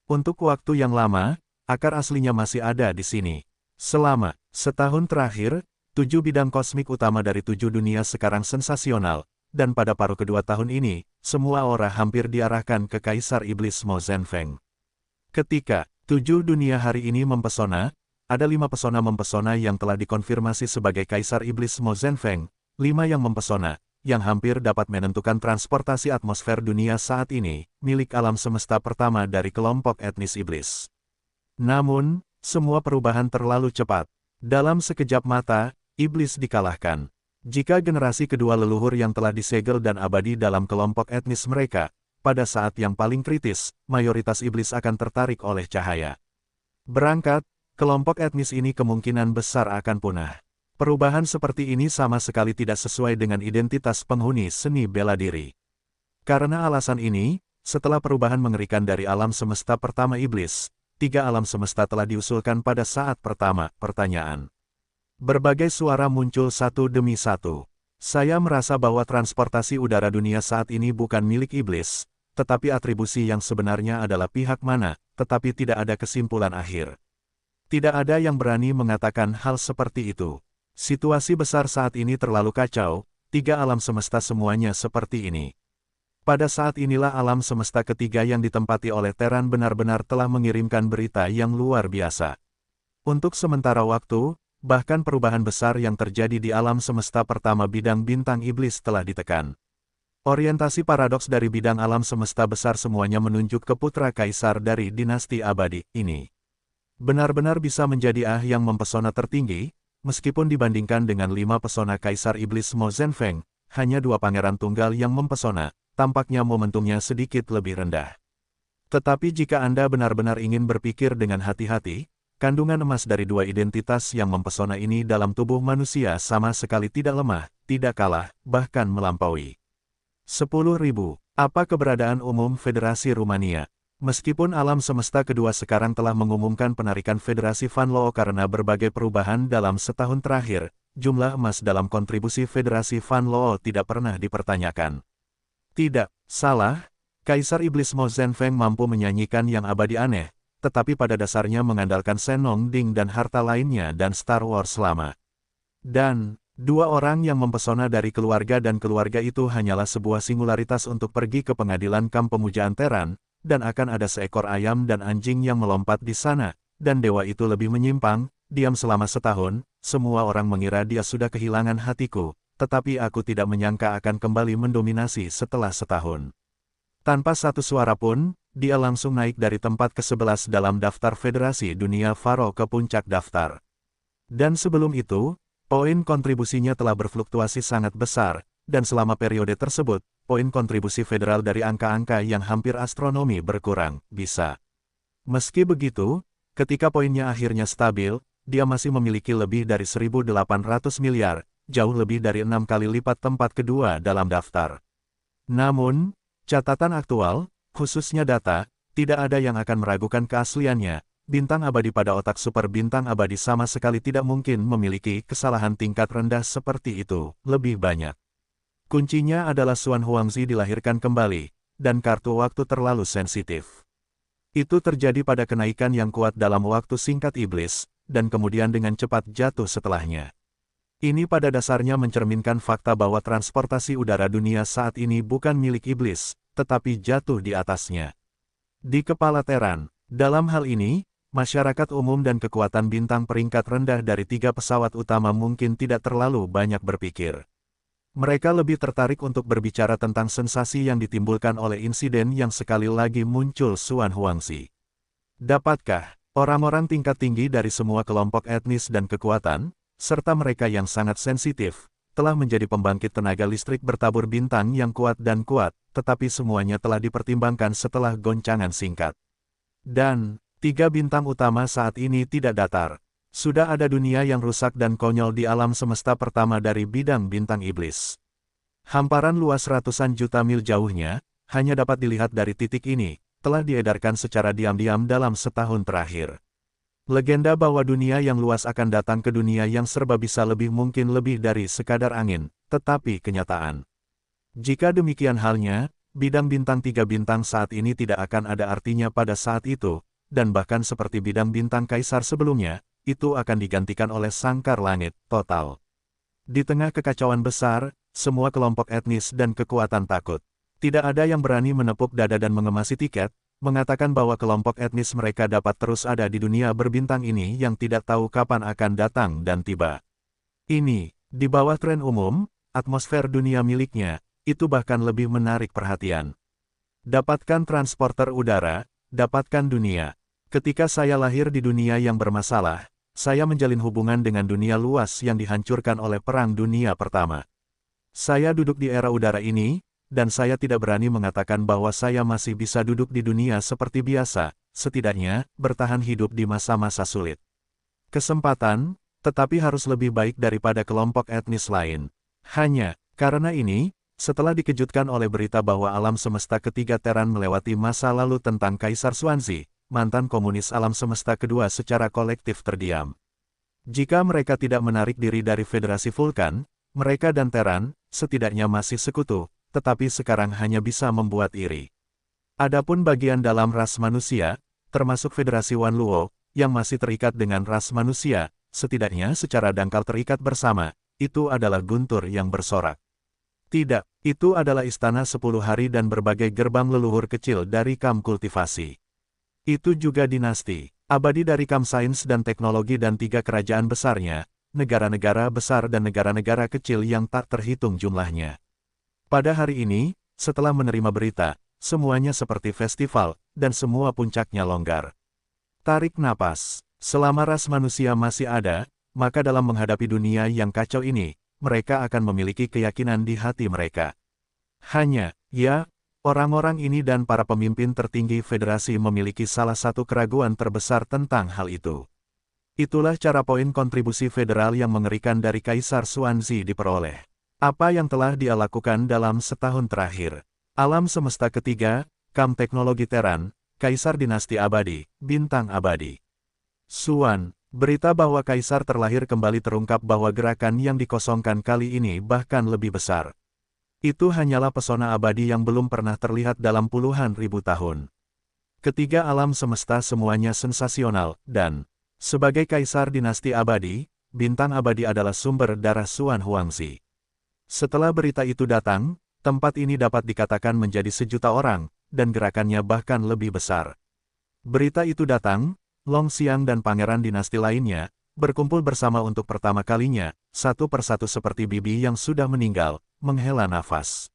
Untuk waktu yang lama, akar aslinya masih ada di sini. Selama setahun terakhir, 7 bidang kosmik utama dari 7 dunia sekarang sensasional, dan pada paruh kedua tahun ini, semua aura hampir diarahkan ke Kaisar Iblis Mo Zhenfeng. Ketika 7 dunia hari ini mempesona, ada 5 pesona mempesona yang telah dikonfirmasi sebagai Kaisar Iblis Mo Zhenfeng, 5 yang mempesona, yang hampir dapat menentukan transportasi atmosfer dunia saat ini, milik alam semesta pertama dari kelompok etnis iblis. Namun, semua perubahan terlalu cepat. Dalam sekejap mata, iblis dikalahkan. Jika generasi kedua leluhur yang telah disegel dan abadi dalam kelompok etnis mereka, pada saat yang paling kritis, mayoritas iblis akan tertarik oleh cahaya. Berangkat, kelompok etnis ini kemungkinan besar akan punah. Perubahan seperti ini sama sekali tidak sesuai dengan identitas penghuni seni bela diri. Karena alasan ini, setelah perubahan mengerikan dari alam semesta pertama iblis, 3 alam semesta telah diusulkan pada saat pertama. Pertanyaan: Berbagai suara muncul satu demi satu. Saya merasa bahwa transportasi udara dunia saat ini bukan milik iblis, tetapi atribusi yang sebenarnya adalah pihak mana, tetapi tidak ada kesimpulan akhir. Tidak ada yang berani mengatakan hal seperti itu. Situasi besar saat ini terlalu kacau, tiga alam semesta semuanya seperti ini. Pada saat inilah alam semesta ketiga yang ditempati oleh Terran benar-benar telah mengirimkan berita yang luar biasa. Untuk sementara waktu, bahkan perubahan besar yang terjadi di alam semesta pertama bidang bintang iblis telah ditekan. Orientasi paradoks dari bidang alam semesta besar semuanya menunjuk ke putra kaisar dari dinasti abadi ini. Benar-benar bisa menjadi yang mempesona tertinggi, meskipun dibandingkan dengan 5 pesona kaisar iblis Mo Zhenfeng, hanya 2 pangeran tunggal yang mempesona, tampaknya momentumnya sedikit lebih rendah. Tetapi jika Anda benar-benar ingin berpikir dengan hati-hati, kandungan emas dari 2 identitas yang mempesona ini dalam tubuh manusia sama sekali tidak lemah, tidak kalah, bahkan melampaui. 10.000. Apa keberadaan umum Federasi Rumania? Meskipun alam semesta kedua sekarang telah mengumumkan penarikan Federasi Van Loo karena berbagai perubahan dalam setahun terakhir, jumlah emas dalam kontribusi Federasi Van Loo tidak pernah dipertanyakan. Tidak salah, Kaisar Iblis Mo Zhenfeng mampu menyanyikan yang abadi aneh, tetapi pada dasarnya mengandalkan Senong Ding dan harta lainnya dan Star Wars lama. Dan, 2 orang yang mempesona dari keluarga dan keluarga itu hanyalah sebuah singularitas untuk pergi ke pengadilan kamp pemujaan Terran, dan akan ada seekor ayam dan anjing yang melompat di sana, dan dewa itu lebih menyimpang, diam selama setahun, semua orang mengira dia sudah kehilangan hatiku, tetapi aku tidak menyangka akan kembali mendominasi setelah setahun. Tanpa satu suara pun, dia langsung naik dari tempat ke-11 dalam daftar Federasi Dunia Faro ke puncak daftar. Dan sebelum itu, poin kontribusinya telah berfluktuasi sangat besar, dan selama periode tersebut, poin kontribusi federal dari angka-angka yang hampir astronomi berkurang, bisa. Meski begitu, ketika poinnya akhirnya stabil, dia masih memiliki lebih dari 1.800 miliar, jauh lebih dari 6 kali lipat tempat kedua dalam daftar. Namun, catatan aktual, khususnya data, tidak ada yang akan meragukan keasliannya. Bintang abadi pada otak super bintang abadi sama sekali tidak mungkin memiliki kesalahan tingkat rendah seperti itu, lebih banyak. Kuncinya adalah Xuan Huangzi dilahirkan kembali, dan kartu waktu terlalu sensitif. Itu terjadi pada kenaikan yang kuat dalam waktu singkat iblis, dan kemudian dengan cepat jatuh setelahnya. Ini pada dasarnya mencerminkan fakta bahwa transportasi udara dunia saat ini bukan milik iblis, tetapi jatuh di atasnya. Di kepala Terran, dalam hal ini, masyarakat umum dan kekuatan bintang peringkat rendah dari 3 pesawat utama mungkin tidak terlalu banyak berpikir. Mereka lebih tertarik untuk berbicara tentang sensasi yang ditimbulkan oleh insiden yang sekali lagi muncul Xuan Huangzi. Dapatkah orang-orang tingkat tinggi dari semua kelompok etnis dan kekuatan, serta mereka yang sangat sensitif, telah menjadi pembangkit tenaga listrik bertabur bintang yang kuat, tetapi semuanya telah dipertimbangkan setelah goncangan singkat. Dan 3 bintang utama saat ini tidak datar. Sudah ada dunia yang rusak dan konyol di alam semesta pertama dari bidang bintang iblis. Hamparan luas ratusan juta mil jauhnya, hanya dapat dilihat dari titik ini, telah diedarkan secara diam-diam dalam setahun terakhir. Legenda bahwa dunia yang luas akan datang ke dunia yang serba bisa lebih mungkin lebih dari sekadar angin, tetapi kenyataan. Jika demikian halnya, bidang bintang 3 bintang saat ini tidak akan ada artinya pada saat itu, dan bahkan seperti bidang bintang kaisar sebelumnya, itu akan digantikan oleh sangkar langit total. Di tengah kekacauan besar, semua kelompok etnis dan kekuatan takut. Tidak ada yang berani menepuk dada dan mengemasi tiket, mengatakan bahwa kelompok etnis mereka dapat terus ada di dunia berbintang ini yang tidak tahu kapan akan datang dan tiba. Ini, di bawah tren umum, atmosfer dunia miliknya, itu bahkan lebih menarik perhatian. Dapatkan transporter udara, dapatkan dunia. Ketika saya lahir di dunia yang bermasalah, saya menjalin hubungan dengan dunia luas yang dihancurkan oleh Perang Dunia Pertama. Saya duduk di era udara ini, dan saya tidak berani mengatakan bahwa saya masih bisa duduk di dunia seperti biasa, setidaknya, bertahan hidup di masa-masa sulit. Kesempatan, tetapi harus lebih baik daripada kelompok etnis lain. Hanya, karena ini, setelah dikejutkan oleh berita bahwa alam semesta ketiga Terran melewati masa lalu tentang Kaisar Xuanzi, mantan komunis alam semesta kedua secara kolektif terdiam. Jika mereka tidak menarik diri dari Federasi Vulkan, mereka dan Terran, setidaknya masih sekutu, tetapi sekarang hanya bisa membuat iri. Adapun bagian dalam ras manusia, termasuk Federasi Wanluo, yang masih terikat dengan ras manusia, setidaknya secara dangkal terikat bersama, itu adalah guntur yang bersorak. Tidak, itu adalah istana 10 hari dan berbagai gerbang leluhur kecil dari kam kultivasi. Itu juga dinasti abadi dari kam sains dan teknologi dan 3 kerajaan besarnya, negara-negara besar dan negara-negara kecil yang tak terhitung jumlahnya. Pada hari ini, setelah menerima berita, semuanya seperti festival, dan semua puncaknya longgar. Tarik napas. Selama ras manusia masih ada, maka dalam menghadapi dunia yang kacau ini, mereka akan memiliki keyakinan di hati mereka. Hanya, ya, orang-orang ini dan para pemimpin tertinggi federasi memiliki salah satu keraguan terbesar tentang hal itu. Itulah cara poin kontribusi federal yang mengerikan dari Kaisar Xuanzi diperoleh. Apa yang telah dia lakukan dalam setahun terakhir. Alam semesta ketiga, kam teknologi Terran, Kaisar dinasti abadi, bintang abadi. Xuan, berita bahwa Kaisar terlahir kembali terungkap bahwa gerakan yang dikosongkan kali ini bahkan lebih besar. Itu hanyalah pesona abadi yang belum pernah terlihat dalam puluhan ribu tahun. Ketiga alam semesta semuanya sensasional, dan sebagai Kaisar dinasti abadi, bintang abadi adalah sumber darah Xuan Huangzi. Setelah berita itu datang, tempat ini dapat dikatakan menjadi sejuta orang, dan gerakannya bahkan lebih besar. Berita itu datang, Long Xiang dan pangeran dinasti lainnya, berkumpul bersama untuk pertama kalinya, satu persatu seperti bibi yang sudah meninggal, menghela nafas.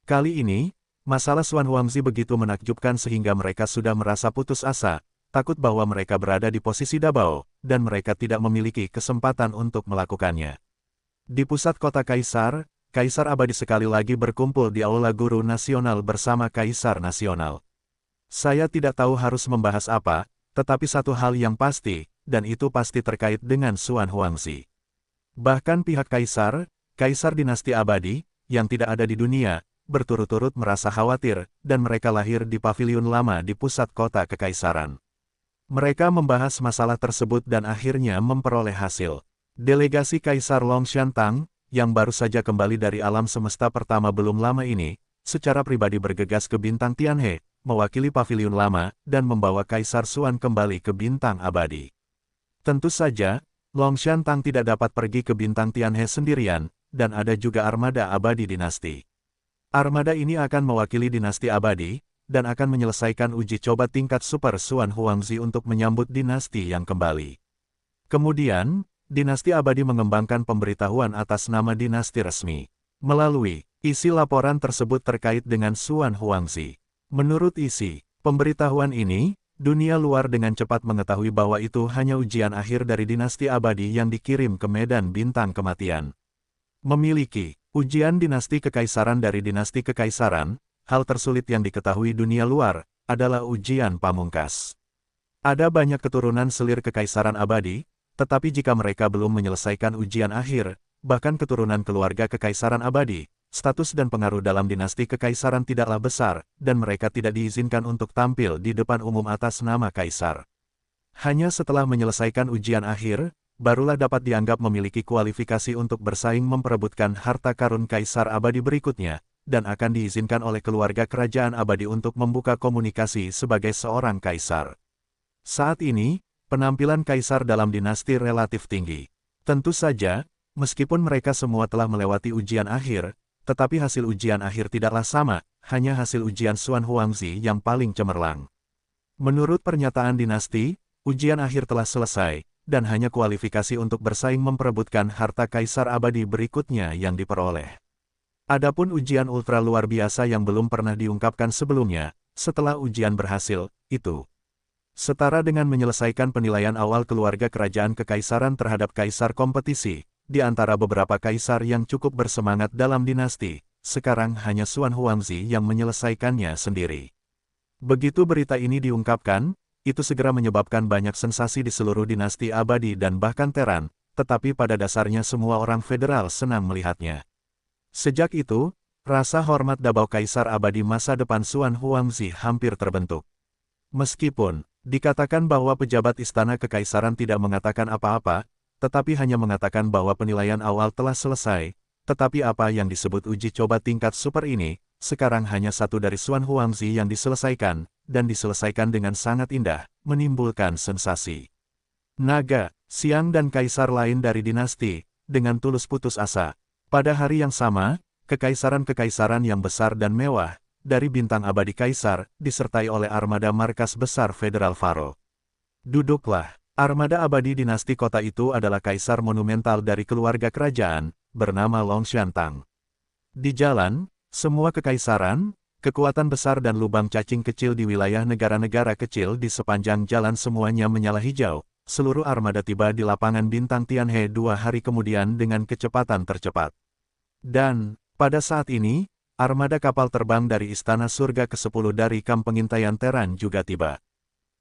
Kali ini, masalah Xuan Huangzi begitu menakjubkan sehingga mereka sudah merasa putus asa, takut bahwa mereka berada di posisi Dabao, dan mereka tidak memiliki kesempatan untuk melakukannya. Di pusat kota Kaisar, Kaisar abadi sekali lagi berkumpul di Aula Guru Nasional bersama Kaisar Nasional. Saya tidak tahu harus membahas apa, tetapi satu hal yang pasti, dan itu pasti terkait dengan Xuan Huangzi. Bahkan pihak Kaisar, Kaisar dinasti abadi, yang tidak ada di dunia, berturut-turut merasa khawatir, dan mereka lahir di paviliun lama di pusat kota kekaisaran. Mereka membahas masalah tersebut dan akhirnya memperoleh hasil. Delegasi Kaisar Long Xiantang, yang baru saja kembali dari alam semesta pertama belum lama ini, secara pribadi bergegas ke Bintang Tianhe, mewakili paviliun lama, dan membawa Kaisar Xuan kembali ke Bintang Abadi. Tentu saja, Long Xiantang tidak dapat pergi ke Bintang Tianhe sendirian, dan ada juga armada abadi dinasti. Armada ini akan mewakili dinasti abadi, dan akan menyelesaikan uji coba tingkat Super Xuan Huangzi untuk menyambut dinasti yang kembali. Kemudian, dinasti abadi mengembangkan pemberitahuan atas nama dinasti resmi. Melalui isi laporan tersebut terkait dengan Xuan Huangzi. Menurut isi pemberitahuan ini, dunia luar dengan cepat mengetahui bahwa itu hanya ujian akhir dari dinasti abadi yang dikirim ke medan bintang kematian. Memiliki ujian dinasti kekaisaran dari dinasti kekaisaran, hal tersulit yang diketahui dunia luar, adalah ujian pamungkas. Ada banyak keturunan selir kekaisaran abadi, tetapi jika mereka belum menyelesaikan ujian akhir, bahkan keturunan keluarga kekaisaran abadi, status dan pengaruh dalam dinasti kekaisaran tidaklah besar, dan mereka tidak diizinkan untuk tampil di depan umum atas nama kaisar. Hanya setelah menyelesaikan ujian akhir, barulah dapat dianggap memiliki kualifikasi untuk bersaing memperebutkan harta karun kaisar abadi berikutnya, dan akan diizinkan oleh keluarga kerajaan abadi untuk membuka komunikasi sebagai seorang kaisar. Saat ini, penampilan kaisar dalam dinasti relatif tinggi. Tentu saja, meskipun mereka semua telah melewati ujian akhir, tetapi hasil ujian akhir tidaklah sama, hanya hasil ujian Xuan Huangzi yang paling cemerlang. Menurut pernyataan dinasti, ujian akhir telah selesai, dan hanya kualifikasi untuk bersaing memperebutkan harta kaisar abadi berikutnya yang diperoleh. Adapun ujian ultra luar biasa yang belum pernah diungkapkan sebelumnya, setelah ujian berhasil, itu setara dengan menyelesaikan penilaian awal keluarga kerajaan kekaisaran terhadap kaisar kompetisi, di antara beberapa kaisar yang cukup bersemangat dalam dinasti, sekarang hanya Xuan Huangzi yang menyelesaikannya sendiri. Begitu berita ini diungkapkan, itu segera menyebabkan banyak sensasi di seluruh dinasti abadi dan bahkan Terran, tetapi pada dasarnya semua orang federal senang melihatnya. Sejak itu, rasa hormat Dabao Kaisar abadi masa depan Xuan Huangzi hampir terbentuk. Meskipun dikatakan bahwa pejabat istana kekaisaran tidak mengatakan apa-apa, tetapi hanya mengatakan bahwa penilaian awal telah selesai, tetapi apa yang disebut uji coba tingkat super ini, sekarang hanya satu dari Xuan Huangzi yang diselesaikan, dan diselesaikan dengan sangat indah, menimbulkan sensasi. Naga, Siang dan kaisar lain dari dinasti, dengan tulus putus asa. Pada hari yang sama, kekaisaran-kekaisaran yang besar dan mewah, dari bintang abadi kaisar, disertai oleh armada markas besar Federal Faro. Duduklah. Armada abadi dinasti kota itu adalah kaisar monumental dari keluarga kerajaan, bernama Long Xiantang. Di jalan, semua kekaisaran, kekuatan besar dan lubang cacing kecil di wilayah negara-negara kecil di sepanjang jalan semuanya menyala hijau. Seluruh armada tiba di lapangan bintang Tianhe 2 hari kemudian dengan kecepatan tercepat. Dan, pada saat ini, armada kapal terbang dari Istana Surga ke-10 dari kamp pengintaian Teran juga tiba.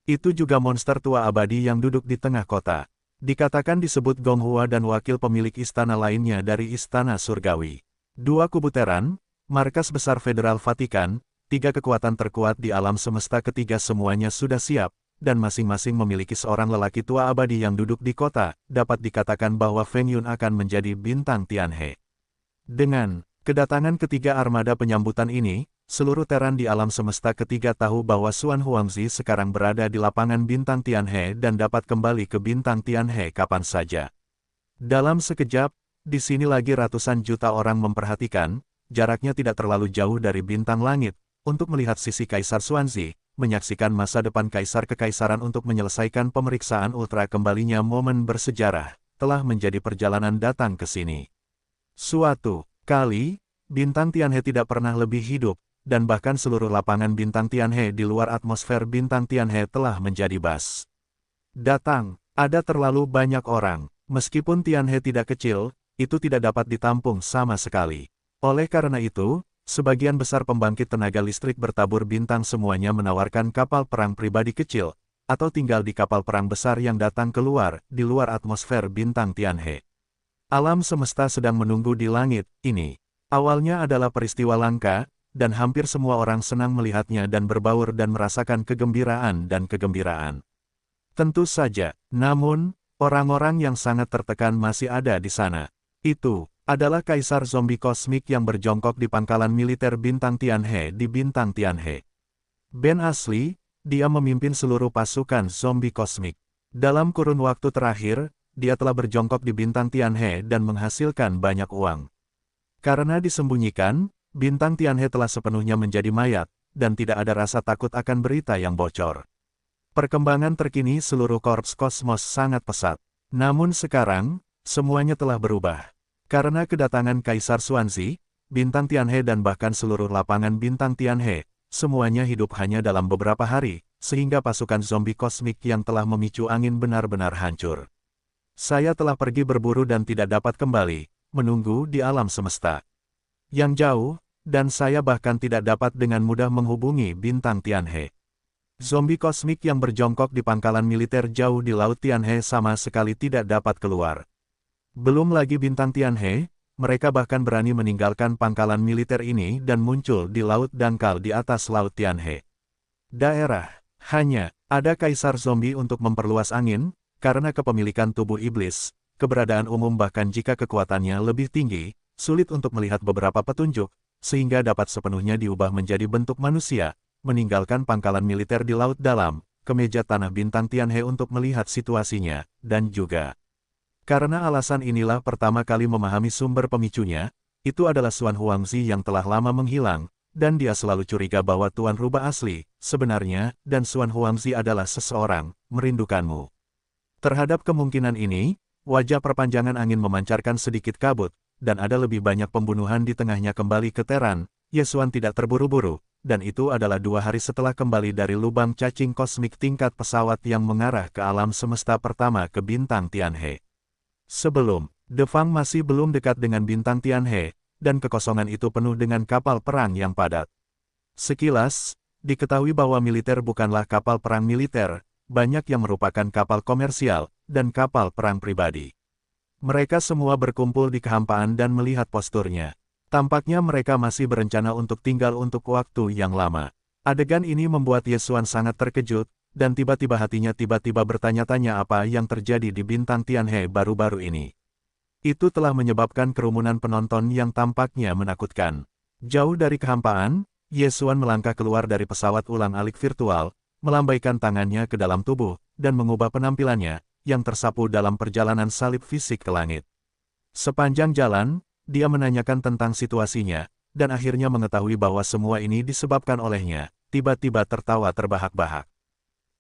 Itu juga monster tua abadi yang duduk di tengah kota. Dikatakan disebut Gonghua dan wakil pemilik istana lainnya dari Istana Surgawi. Dua kubu Teran, markas besar Federal Vatikan, tiga kekuatan terkuat di alam semesta ketiga semuanya sudah siap, dan masing-masing memiliki seorang lelaki tua abadi yang duduk di kota, dapat dikatakan bahwa Feng Yun akan menjadi bintang Tianhe. Dengan kedatangan ketiga armada penyambutan ini, seluruh Teran di alam semesta ketiga tahu bahwa Xuan Huangzi sekarang berada di lapangan bintang Tianhe dan dapat kembali ke bintang Tianhe kapan saja. Dalam sekejap, di sini lagi ratusan juta orang memperhatikan, jaraknya tidak terlalu jauh dari bintang langit, untuk melihat sisi Kaisar Xuanzi, menyaksikan masa depan Kaisar Kekaisaran untuk menyelesaikan pemeriksaan ultra kembalinya momen bersejarah, telah menjadi perjalanan datang ke sini. Suatu kali, bintang Tianhe tidak pernah lebih hidup, dan bahkan seluruh lapangan bintang Tianhe di luar atmosfer bintang Tianhe telah menjadi bas. Datang, ada terlalu banyak orang, meskipun Tianhe tidak kecil, itu tidak dapat ditampung sama sekali. Oleh karena itu, sebagian besar pembangkit tenaga listrik bertabur bintang semuanya menawarkan kapal perang pribadi kecil, atau tinggal di kapal perang besar yang datang keluar, di luar atmosfer bintang Tianhe. Alam semesta sedang menunggu di langit ini. Awalnya adalah peristiwa langka, dan hampir semua orang senang melihatnya dan berbaur dan merasakan kegembiraan dan kegembiraan. Tentu saja, namun, orang-orang yang sangat tertekan masih ada di sana. Itu adalah Kaisar Zombie Kosmik yang berjongkok di pangkalan militer bintang Tianhe di bintang Tianhe. Ben asli, dia memimpin seluruh pasukan zombie kosmik. Dalam kurun waktu terakhir, dia telah berjongkok di bintang Tianhe dan menghasilkan banyak uang. Karena disembunyikan, bintang Tianhe telah sepenuhnya menjadi mayat, dan tidak ada rasa takut akan berita yang bocor. Perkembangan terkini seluruh korps kosmos sangat pesat. Namun sekarang, semuanya telah berubah. Karena kedatangan Kaisar Xuanzi, bintang Tianhe dan bahkan seluruh lapangan bintang Tianhe, semuanya hidup hanya dalam beberapa hari, sehingga pasukan zombie kosmik yang telah memicu angin benar-benar hancur. Saya telah pergi berburu dan tidak dapat kembali, menunggu di alam semesta yang jauh, dan saya bahkan tidak dapat dengan mudah menghubungi bintang Tianhe. Zombie kosmik yang berjongkok di pangkalan militer jauh di Laut Tianhe sama sekali tidak dapat keluar. Belum lagi bintang Tianhe, mereka bahkan berani meninggalkan pangkalan militer ini dan muncul di laut dangkal di atas Laut Tianhe. Daerah, hanya ada Kaisar Zombie untuk memperluas angin, karena kepemilikan tubuh iblis, keberadaan umum bahkan jika kekuatannya lebih tinggi, sulit untuk melihat beberapa petunjuk, sehingga dapat sepenuhnya diubah menjadi bentuk manusia, meninggalkan pangkalan militer di laut dalam, ke meja tanah bintang Tianhe untuk melihat situasinya, dan juga karena alasan inilah pertama kali memahami sumber pemicunya, itu adalah Xuan Huangzi yang telah lama menghilang, dan dia selalu curiga bahwa Tuan Rubah asli, sebenarnya, dan Xuan Huangzi adalah seseorang, merindukanmu. Terhadap kemungkinan ini, wajah perpanjangan angin memancarkan sedikit kabut, dan ada lebih banyak pembunuhan di tengahnya kembali ke Teran. Yesuan tidak terburu-buru, dan itu adalah 2 hari setelah kembali dari lubang cacing kosmik tingkat pesawat yang mengarah ke alam semesta pertama ke bintang Tianhe. Sebelum, De Fang masih belum dekat dengan bintang Tianhe, dan kekosongan itu penuh dengan kapal perang yang padat. Sekilas, diketahui bahwa militer bukanlah kapal perang militer, banyak yang merupakan kapal komersial, dan kapal perang pribadi. Mereka semua berkumpul di kehampaan dan melihat posturnya. Tampaknya mereka masih berencana untuk tinggal untuk waktu yang lama. Adegan ini membuat Yesuan sangat terkejut, dan tiba-tiba hatinya tiba-tiba bertanya-tanya apa yang terjadi di bintang Tianhe baru-baru ini. Itu telah menyebabkan kerumunan penonton yang tampaknya menakutkan. Jauh dari kehampaan, Ye Xuan melangkah keluar dari pesawat ulang-alik virtual, melambaikan tangannya ke dalam tubuh, dan mengubah penampilannya, yang tersapu dalam perjalanan salib fisik ke langit. Sepanjang jalan, dia menanyakan tentang situasinya, dan akhirnya mengetahui bahwa semua ini disebabkan olehnya, tiba-tiba tertawa terbahak-bahak.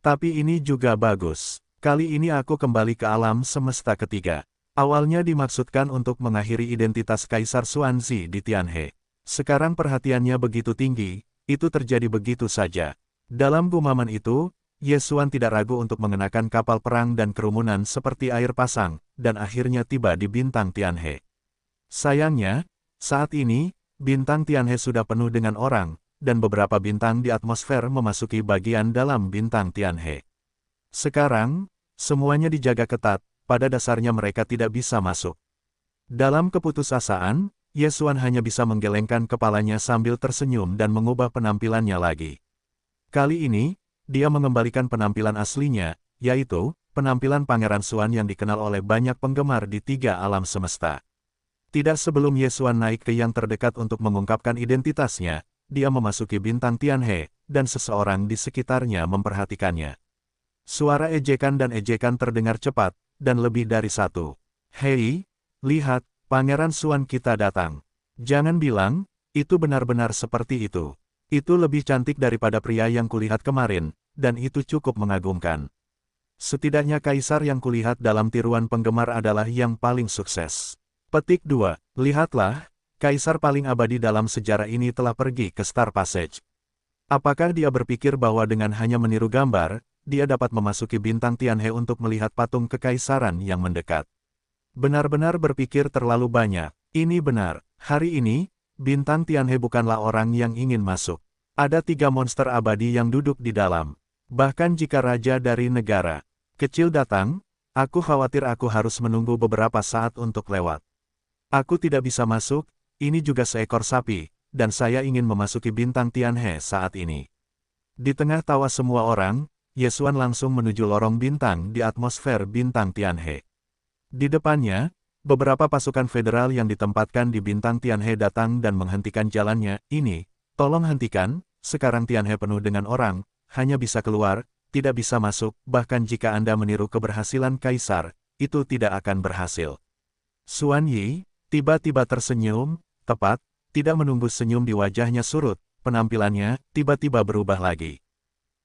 Tapi ini juga bagus. Kali ini aku kembali ke alam semesta ketiga. Awalnya dimaksudkan untuk mengakhiri identitas Kaisar Xuanzi di Tianhe. Sekarang perhatiannya begitu tinggi, itu terjadi begitu saja. Dalam gumaman itu, Ye Xuan tidak ragu untuk mengenakan kapal perang dan kerumunan seperti air pasang, dan akhirnya tiba di bintang Tianhe. Sayangnya, saat ini, bintang Tianhe sudah penuh dengan orang, dan beberapa bintang di atmosfer memasuki bagian dalam bintang Tianhe. Sekarang, semuanya dijaga ketat, pada dasarnya mereka tidak bisa masuk. Dalam keputusasaan, Ye Xuan hanya bisa menggelengkan kepalanya sambil tersenyum dan mengubah penampilannya lagi. Kali ini, dia mengembalikan penampilan aslinya, yaitu, penampilan Pangeran Xuan yang dikenal oleh banyak penggemar di 3 alam semesta. Tidak sebelum Ye Xuan naik ke yang terdekat untuk mengungkapkan identitasnya, dia memasuki bintang Tianhe, dan seseorang di sekitarnya memperhatikannya. Suara ejekan dan ejekan terdengar cepat, dan lebih dari satu. Hei, lihat, Pangeran Xuan kita datang. Jangan bilang, itu benar-benar seperti itu. Itu lebih cantik daripada pria yang kulihat kemarin, dan itu cukup mengagumkan. Setidaknya kaisar yang kulihat dalam tiruan penggemar adalah yang paling sukses. Petik 2. Lihatlah, kaisar paling abadi dalam sejarah ini telah pergi ke Star Passage. Apakah dia berpikir bahwa dengan hanya meniru gambar, dia dapat memasuki bintang Tianhe untuk melihat patung kekaisaran yang mendekat? Benar-benar berpikir terlalu banyak. Ini benar, hari ini, bintang Tianhe bukanlah orang yang ingin masuk. Ada 3 monster abadi yang duduk di dalam. Bahkan jika raja dari negara kecil datang, aku khawatir aku harus menunggu beberapa saat untuk lewat. Aku tidak bisa masuk, ini juga seekor sapi, dan saya ingin memasuki bintang Tianhe saat ini. Di tengah tawa semua orang, Ye Xuan langsung menuju lorong bintang di atmosfer bintang Tianhe. Di depannya, beberapa pasukan federal yang ditempatkan di bintang Tianhe datang dan menghentikan jalannya. Ini, tolong hentikan, sekarang Tianhe penuh dengan orang, hanya bisa keluar, tidak bisa masuk, bahkan jika Anda meniru keberhasilan kaisar, itu tidak akan berhasil. Xuan Yi, tiba-tiba tersenyum, tepat, tidak menunggu senyum di wajahnya surut, penampilannya tiba-tiba berubah lagi.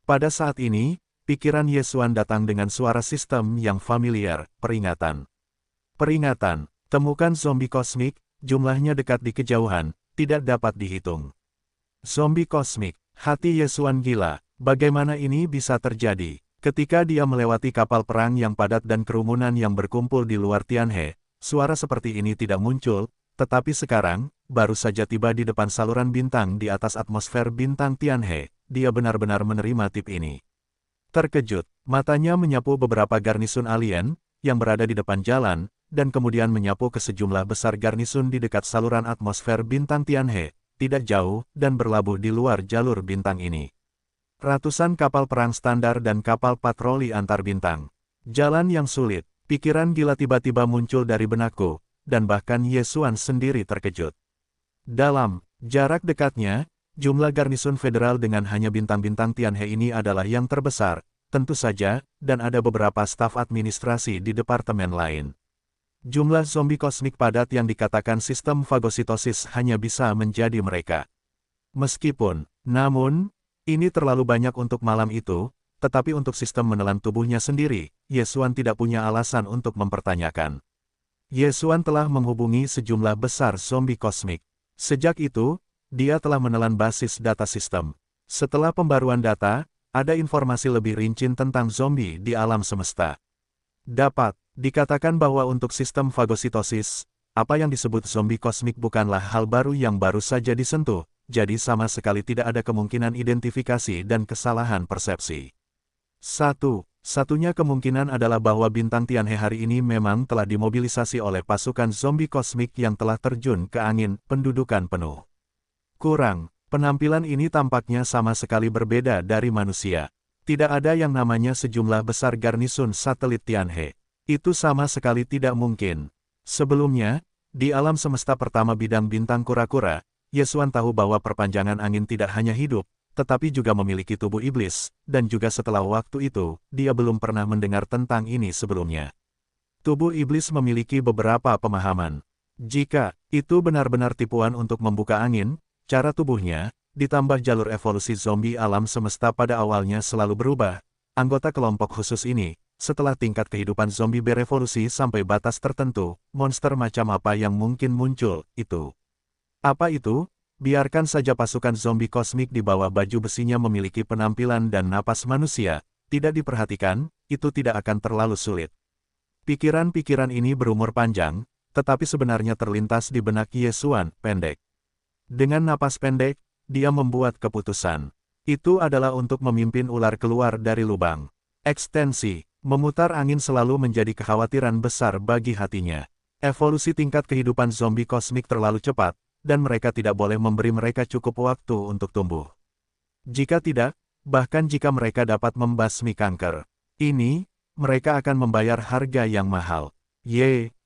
Pada saat ini, pikiran Ye Xuan datang dengan suara sistem yang familiar, peringatan. Peringatan, temukan zombie kosmik, jumlahnya dekat di kejauhan, tidak dapat dihitung. Zombie kosmik, hati Ye Xuan gila, bagaimana ini bisa terjadi? Ketika dia melewati kapal perang yang padat dan kerumunan yang berkumpul di luar Tianhe, suara seperti ini tidak muncul, tetapi sekarang, baru saja tiba di depan saluran bintang di atas atmosfer bintang Tianhe, dia benar-benar menerima tip ini. Terkejut, matanya menyapu beberapa garnisun alien, yang berada di depan jalan, dan kemudian menyapu ke sejumlah besar garnisun di dekat saluran atmosfer bintang Tianhe, tidak jauh, dan berlabuh di luar jalur bintang ini. Ratusan kapal perang standar dan kapal patroli antar bintang. Jalan yang sulit, pikiran gila tiba-tiba muncul dari benakku, dan bahkan Ye Xuan sendiri terkejut. Dalam jarak dekatnya, jumlah garnisun federal dengan hanya bintang-bintang Tianhe ini adalah yang terbesar, tentu saja, dan ada beberapa staf administrasi di departemen lain. Jumlah zombie kosmik padat yang dikatakan sistem fagositosis hanya bisa menjadi mereka. Namun, ini terlalu banyak untuk malam itu, tetapi untuk sistem menelan tubuhnya sendiri, Ye Xuan tidak punya alasan untuk mempertanyakan. Ye Xuan telah menghubungi sejumlah besar zombie kosmik. Sejak itu, dia telah menelan basis data sistem. Setelah pembaruan data, ada informasi lebih rinci tentang zombie di alam semesta. Dapat dikatakan bahwa untuk sistem fagositosis, apa yang disebut zombie kosmik bukanlah hal baru yang baru saja disentuh, jadi sama sekali tidak ada kemungkinan identifikasi dan kesalahan persepsi. Satunya kemungkinan adalah bahwa bintang Tianhe hari ini memang telah dimobilisasi oleh pasukan zombie kosmik yang telah terjun ke angin pendudukan penuh. Penampilan ini tampaknya sama sekali berbeda dari manusia. Tidak ada yang namanya sejumlah besar garnisun satelit Tianhe. Itu sama sekali tidak mungkin. Sebelumnya, di alam semesta pertama bidang bintang kura-kura, Yesuan tahu bahwa perpanjangan angin tidak hanya hidup, tetapi juga memiliki tubuh iblis, dan juga setelah waktu itu, dia belum pernah mendengar tentang ini sebelumnya. Tubuh iblis memiliki beberapa pemahaman. Jika itu benar-benar tipuan untuk membuka angin, cara tubuhnya, ditambah jalur evolusi zombie alam semesta pada awalnya selalu berubah. Anggota kelompok khusus ini, setelah tingkat kehidupan zombie berevolusi sampai batas tertentu, monster macam apa yang mungkin muncul, itu. Apa itu? Biarkan saja pasukan zombie kosmik di bawah baju besinya memiliki penampilan dan napas manusia, tidak diperhatikan, itu tidak akan terlalu sulit. Pikiran-pikiran ini berumur panjang, tetapi sebenarnya terlintas di benak Yesuan, pendek. Dengan napas pendek, dia membuat keputusan. Itu adalah untuk memimpin ular keluar dari lubang. Ekstensi, memutar angin selalu menjadi kekhawatiran besar bagi hatinya. Evolusi tingkat kehidupan zombie kosmik terlalu cepat, dan mereka tidak boleh memberi mereka cukup waktu untuk tumbuh. Jika tidak, bahkan jika mereka dapat membasmi kanker, mereka akan membayar harga yang mahal.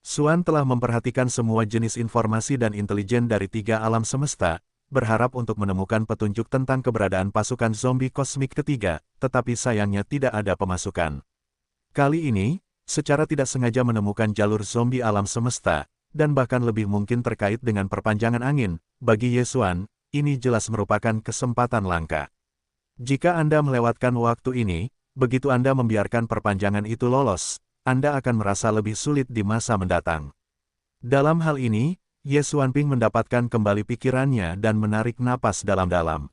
Suan telah memperhatikan semua jenis informasi dan intelijen dari 3 alam semesta, berharap untuk menemukan petunjuk tentang keberadaan pasukan zombie kosmik ketiga, tetapi sayangnya tidak ada pemasukan. Kali ini, secara tidak sengaja menemukan jalur zombie alam semesta, dan bahkan lebih mungkin terkait dengan perpanjangan angin, bagi Yesuan, ini jelas merupakan kesempatan langka. Jika Anda melewatkan waktu ini, begitu Anda membiarkan perpanjangan itu lolos, Anda akan merasa lebih sulit di masa mendatang. Dalam hal ini, Yesuan Ping mendapatkan kembali pikirannya dan menarik napas dalam-dalam.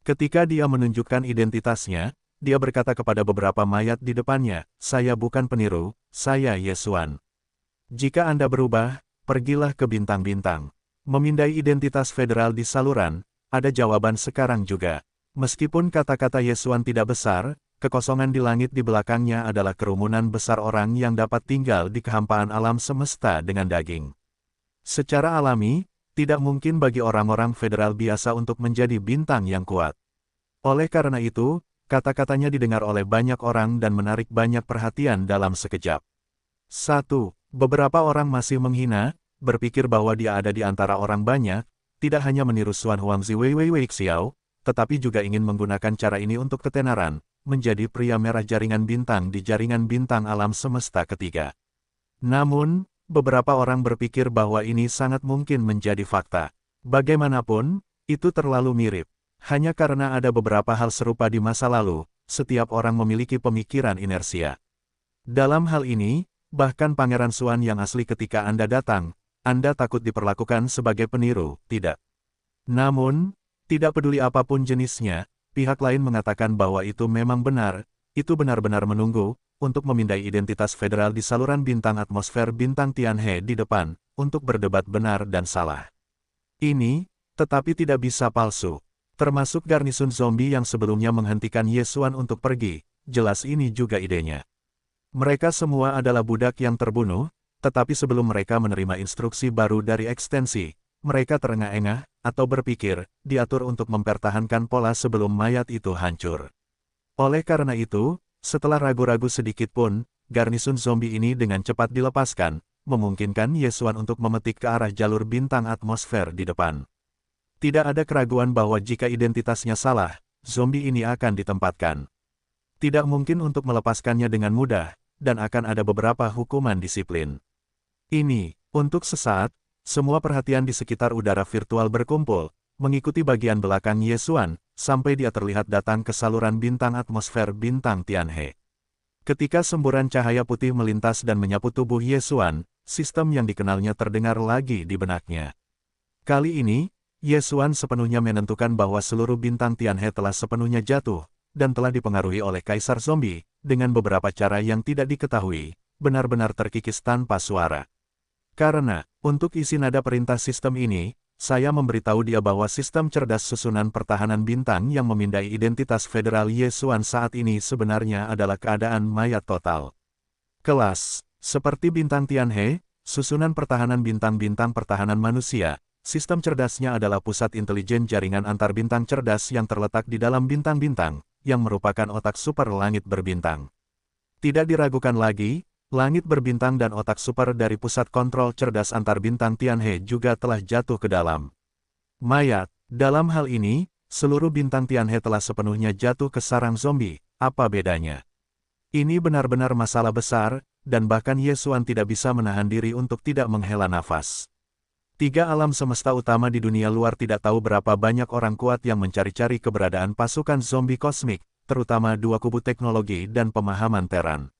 Ketika dia menunjukkan identitasnya, dia berkata kepada beberapa mayat di depannya, "Saya bukan peniru, saya Yesuan. Jika Anda berubah, pergilah ke bintang-bintang." Memindai identitas federal di saluran, ada jawaban sekarang juga. Meskipun kata-kata Yesuan tidak besar, kekosongan di langit di belakangnya adalah kerumunan besar orang yang dapat tinggal di kehampaan alam semesta dengan daging. Secara alami, tidak mungkin bagi orang-orang federal biasa untuk menjadi bintang yang kuat. Oleh karena itu, kata-katanya didengar oleh banyak orang dan menarik banyak perhatian dalam sekejap. 1. Beberapa orang masih menghina, berpikir bahwa dia ada di antara orang banyak, tidak hanya meniru Suan Huangzi Wei Xiao, tetapi juga ingin menggunakan cara ini untuk ketenaran, menjadi pria merah jaringan bintang di jaringan bintang alam semesta ketiga. Namun, beberapa orang berpikir bahwa ini sangat mungkin menjadi fakta. Bagaimanapun, itu terlalu mirip. Hanya karena ada beberapa hal serupa di masa lalu, setiap orang memiliki pemikiran inersia. Dalam hal ini, bahkan Pangeran Suan yang asli ketika Anda datang, Anda takut diperlakukan sebagai peniru, tidak? Namun, tidak peduli apapun jenisnya, pihak lain mengatakan bahwa itu memang benar, itu benar-benar menunggu, untuk memindai identitas federal di saluran bintang atmosfer bintang Tianhe di depan, untuk berdebat benar dan salah. Ini, tetapi tidak bisa palsu. Termasuk garnisun zombie yang sebelumnya menghentikan Yesuan untuk pergi, jelas ini juga idenya. Mereka semua adalah budak yang terbunuh, tetapi sebelum mereka menerima instruksi baru dari ekstensi, mereka terengah-engah, atau berpikir, diatur untuk mempertahankan pola sebelum mayat itu hancur. Oleh karena itu, setelah ragu-ragu sedikit pun, garnisun zombie ini dengan cepat dilepaskan, memungkinkan Yesuan untuk memetik ke arah jalur bintang atmosfer di depan. Tidak ada keraguan bahwa jika identitasnya salah, zombie ini akan ditempatkan. Tidak mungkin untuk melepaskannya dengan mudah, dan akan ada beberapa hukuman disiplin. Ini, untuk sesaat, semua perhatian di sekitar udara virtual berkumpul, mengikuti bagian belakang Yesuan, sampai dia terlihat datang ke saluran bintang atmosfer bintang Tianhe. Ketika semburan cahaya putih melintas dan menyapu tubuh Yesuan, sistem yang dikenalnya terdengar lagi di benaknya. Kali ini, Yesuan sepenuhnya menentukan bahwa seluruh bintang Tianhe telah sepenuhnya jatuh, dan telah dipengaruhi oleh Kaisar Zombie, dengan beberapa cara yang tidak diketahui, benar-benar terkikis tanpa suara. Karena, untuk isi nada perintah sistem ini, saya memberitahu dia bahwa sistem cerdas susunan pertahanan bintang yang memindai identitas federal Yesuan saat ini sebenarnya adalah keadaan mayat total. Kelas, seperti bintang Tianhe, susunan pertahanan bintang-bintang pertahanan manusia, sistem cerdasnya adalah pusat intelijen jaringan antar bintang cerdas yang terletak di dalam bintang-bintang, yang merupakan otak super langit berbintang. Tidak diragukan lagi, langit berbintang dan otak super dari pusat kontrol cerdas antar bintang Tianhe juga telah jatuh ke dalam mayat. Dalam hal ini, seluruh bintang Tianhe telah sepenuhnya jatuh ke sarang zombie. Apa bedanya? Ini benar-benar masalah besar, dan bahkan Ye Xuan tidak bisa menahan diri untuk tidak menghela nafas. Tiga alam semesta utama di dunia luar tidak tahu berapa banyak orang kuat yang mencari-cari keberadaan pasukan zombie kosmik, terutama dua kubu teknologi dan pemahaman Terran.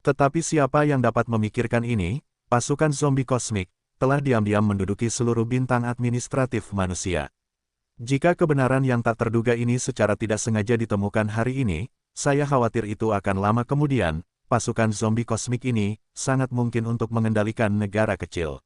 Tetapi siapa yang dapat memikirkan ini? Pasukan zombie kosmik telah diam-diam menduduki seluruh bintang administratif manusia. Jika kebenaran yang tak terduga ini secara tidak sengaja ditemukan hari ini, saya khawatir itu akan lama kemudian. Pasukan zombie kosmik ini sangat mungkin untuk mengendalikan negara kecil.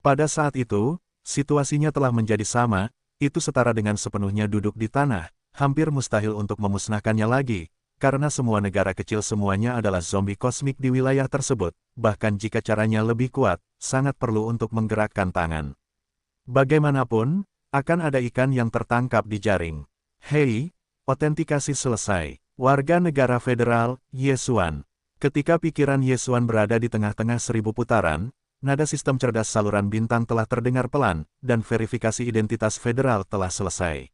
Pada saat itu, situasinya telah menjadi sama, itu setara dengan sepenuhnya duduk di tanah, hampir mustahil untuk memusnahkannya lagi, karena semua negara kecil semuanya adalah zombie kosmik di wilayah tersebut, bahkan jika caranya lebih kuat, sangat perlu untuk menggerakkan tangan. Bagaimanapun, akan ada ikan yang tertangkap di jaring. Hei, otentikasi selesai. Warga negara federal, Ye Xuan. Ketika pikiran Ye Xuan berada di tengah-tengah 1000 putaran, nada sistem cerdas saluran bintang telah terdengar pelan, dan verifikasi identitas federal telah selesai.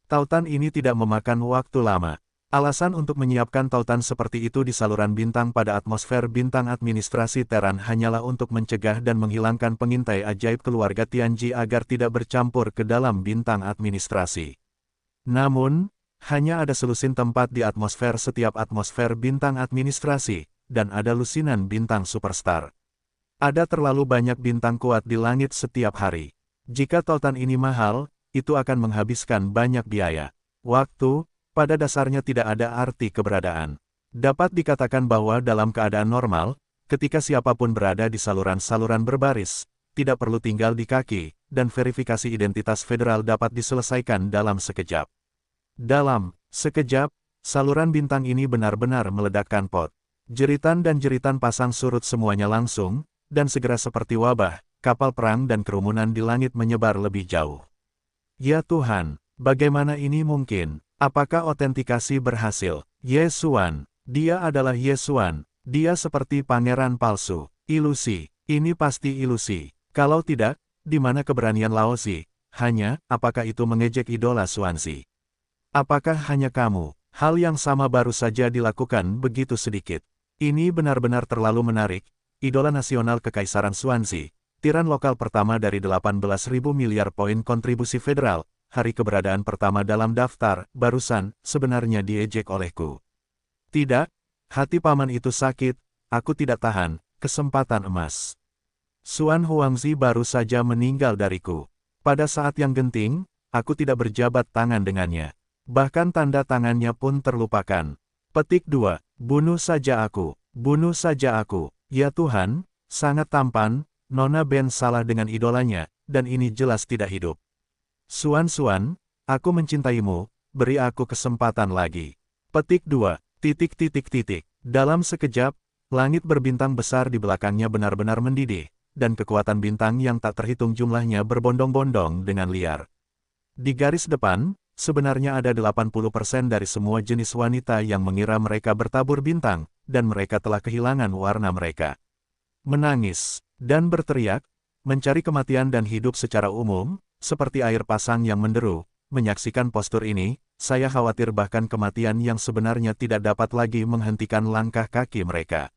Tautan ini tidak memakan waktu lama. Alasan untuk menyiapkan tautan seperti itu di saluran bintang pada atmosfer bintang administrasi Terran hanyalah untuk mencegah dan menghilangkan pengintai ajaib keluarga Tianji agar tidak bercampur ke dalam bintang administrasi. Namun, hanya ada selusin tempat di atmosfer setiap atmosfer bintang administrasi, dan ada lusinan bintang superstar. Ada terlalu banyak bintang kuat di langit setiap hari. Jika tautan ini mahal, itu akan menghabiskan banyak biaya. Waktu, pada dasarnya tidak ada arti keberadaan. Dapat dikatakan bahwa dalam keadaan normal, ketika siapapun berada di saluran-saluran berbaris, tidak perlu tinggal di kaki, dan verifikasi identitas federal dapat diselesaikan dalam sekejap. Dalam sekejap, saluran bintang ini benar-benar meledakkan pot. Jeritan dan jeritan pasang surut semuanya langsung, dan segera seperti wabah, kapal perang dan kerumunan di langit menyebar lebih jauh. Ya Tuhan, bagaimana ini mungkin? Apakah otentikasi berhasil? Ye Xuan, dia adalah Ye Xuan, dia seperti pangeran palsu. Ilusi, ini pasti ilusi. Kalau tidak, di mana keberanian Laozi? Hanya, apakah itu mengejek idola Xuanzi? Apakah hanya kamu? Hal yang sama baru saja dilakukan begitu sedikit. Ini benar-benar terlalu menarik. Idola nasional Kekaisaran Xuanzi, tiran lokal pertama dari 18.000 miliar poin kontribusi federal, hari keberadaan pertama dalam daftar, barusan, sebenarnya diejek olehku. Tidak, hati paman itu sakit, aku tidak tahan, kesempatan emas. Xuan Huangzi baru saja meninggal dariku. Pada saat yang genting, aku tidak berjabat tangan dengannya. Bahkan tanda tangannya pun terlupakan. Petik 2, bunuh saja aku, bunuh saja aku. Ya Tuhan, sangat tampan, Nona Ben salah dengan idolanya, dan ini jelas tidak hidup. Xuan, aku mencintaimu, beri aku kesempatan lagi. Petik 2, Dalam sekejap, langit berbintang besar di belakangnya benar-benar mendidih, dan kekuatan bintang yang tak terhitung jumlahnya berbondong-bondong dengan liar. Di garis depan, sebenarnya ada 80% dari semua jenis wanita yang mengira mereka bertabur bintang, dan mereka telah kehilangan warna mereka. Menangis, dan berteriak, mencari kematian dan hidup secara umum, seperti air pasang yang menderu. Menyaksikan postur ini, saya khawatir bahkan kematian yang sebenarnya tidak dapat lagi menghentikan langkah kaki mereka.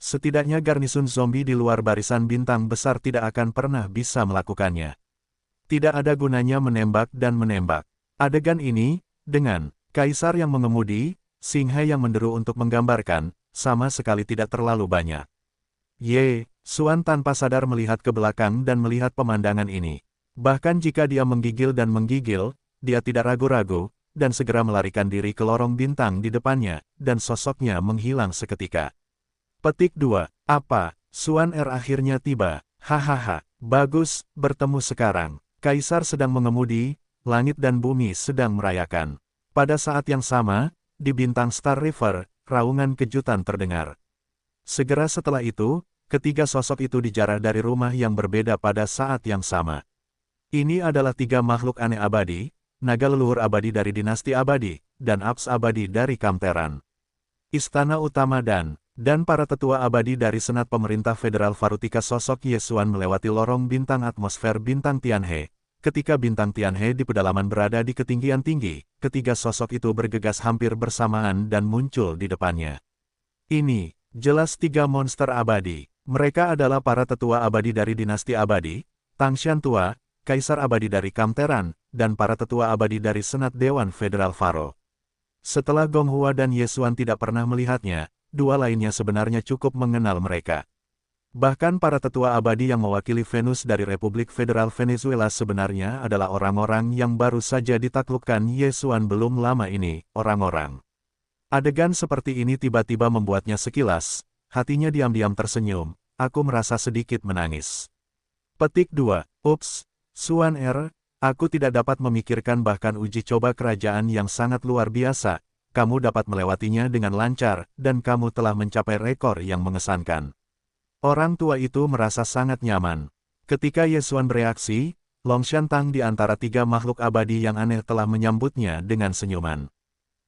Setidaknya garnisun zombie di luar barisan bintang besar tidak akan pernah bisa melakukannya. Tidak ada gunanya menembak dan menembak. Adegan ini, dengan kaisar yang mengemudi, Xinghe yang menderu untuk menggambarkan, sama sekali tidak terlalu banyak. Ye Xuan tanpa sadar melihat ke belakang dan melihat pemandangan ini. Bahkan jika dia menggigil, dia tidak ragu-ragu, dan segera melarikan diri ke lorong bintang di depannya, dan sosoknya menghilang seketika. Petik 2, apa? Xuan akhirnya tiba. Hahaha, bagus, bertemu sekarang. Kaisar sedang mengemudi, langit dan bumi sedang merayakan. Pada saat yang sama, di bintang Star River, raungan kejutan terdengar. Segera setelah itu, ketiga sosok itu dijarah dari rumah yang berbeda pada saat yang sama. Ini adalah tiga makhluk aneh abadi, naga leluhur abadi dari dinasti abadi, dan Abs abadi dari Kamteran. Istana utama dan para tetua abadi dari Senat Pemerintah Federal Farutika sosok Yesuan melewati lorong bintang atmosfer bintang Tianhe. Ketika bintang Tianhe di pedalaman berada di ketinggian tinggi, ketiga sosok itu bergegas hampir bersamaan dan muncul di depannya. Ini, jelas tiga monster abadi. Mereka adalah para tetua abadi dari dinasti abadi, Tangshan Tua, Kaisar abadi dari Kamteran, dan para tetua abadi dari Senat Dewan Federal Faro. Setelah Gong Hua dan Yesuan tidak pernah melihatnya, dua lainnya sebenarnya cukup mengenal mereka. Bahkan para tetua abadi yang mewakili Venus dari Republik Federal Venezuela sebenarnya adalah orang-orang yang baru saja ditaklukkan Yesuan belum lama ini, orang-orang. Adegan seperti ini tiba-tiba membuatnya sekilas, hatinya diam-diam tersenyum, aku merasa sedikit menangis. Petik 2. Ups, Suan aku tidak dapat memikirkan bahkan uji coba kerajaan yang sangat luar biasa, kamu dapat melewatinya dengan lancar, dan kamu telah mencapai rekor yang mengesankan. Orang tua itu merasa sangat nyaman. Ketika Yesuan bereaksi, Longshan Tang di antara tiga makhluk abadi yang aneh telah menyambutnya dengan senyuman.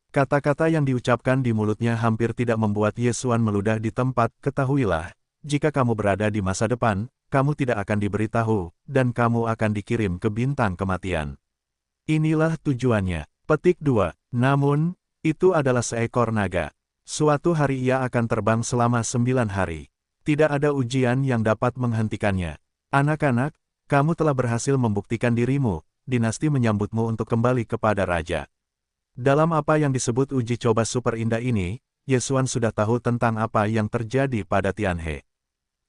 Kata-kata yang diucapkan di mulutnya hampir tidak membuat Yesuan meludah di tempat, ketahuilah, jika kamu berada di masa depan, kamu tidak akan diberitahu, dan kamu akan dikirim ke bintang kematian. Inilah tujuannya. Petik 2. Namun, itu adalah seekor naga. Suatu hari ia akan terbang selama 9 hari. Tidak ada ujian yang dapat menghentikannya. Anak-anak, kamu telah berhasil membuktikan dirimu, dinasti menyambutmu untuk kembali kepada raja. Dalam apa yang disebut uji coba super indah ini, Yesuan sudah tahu tentang apa yang terjadi pada Tianhe.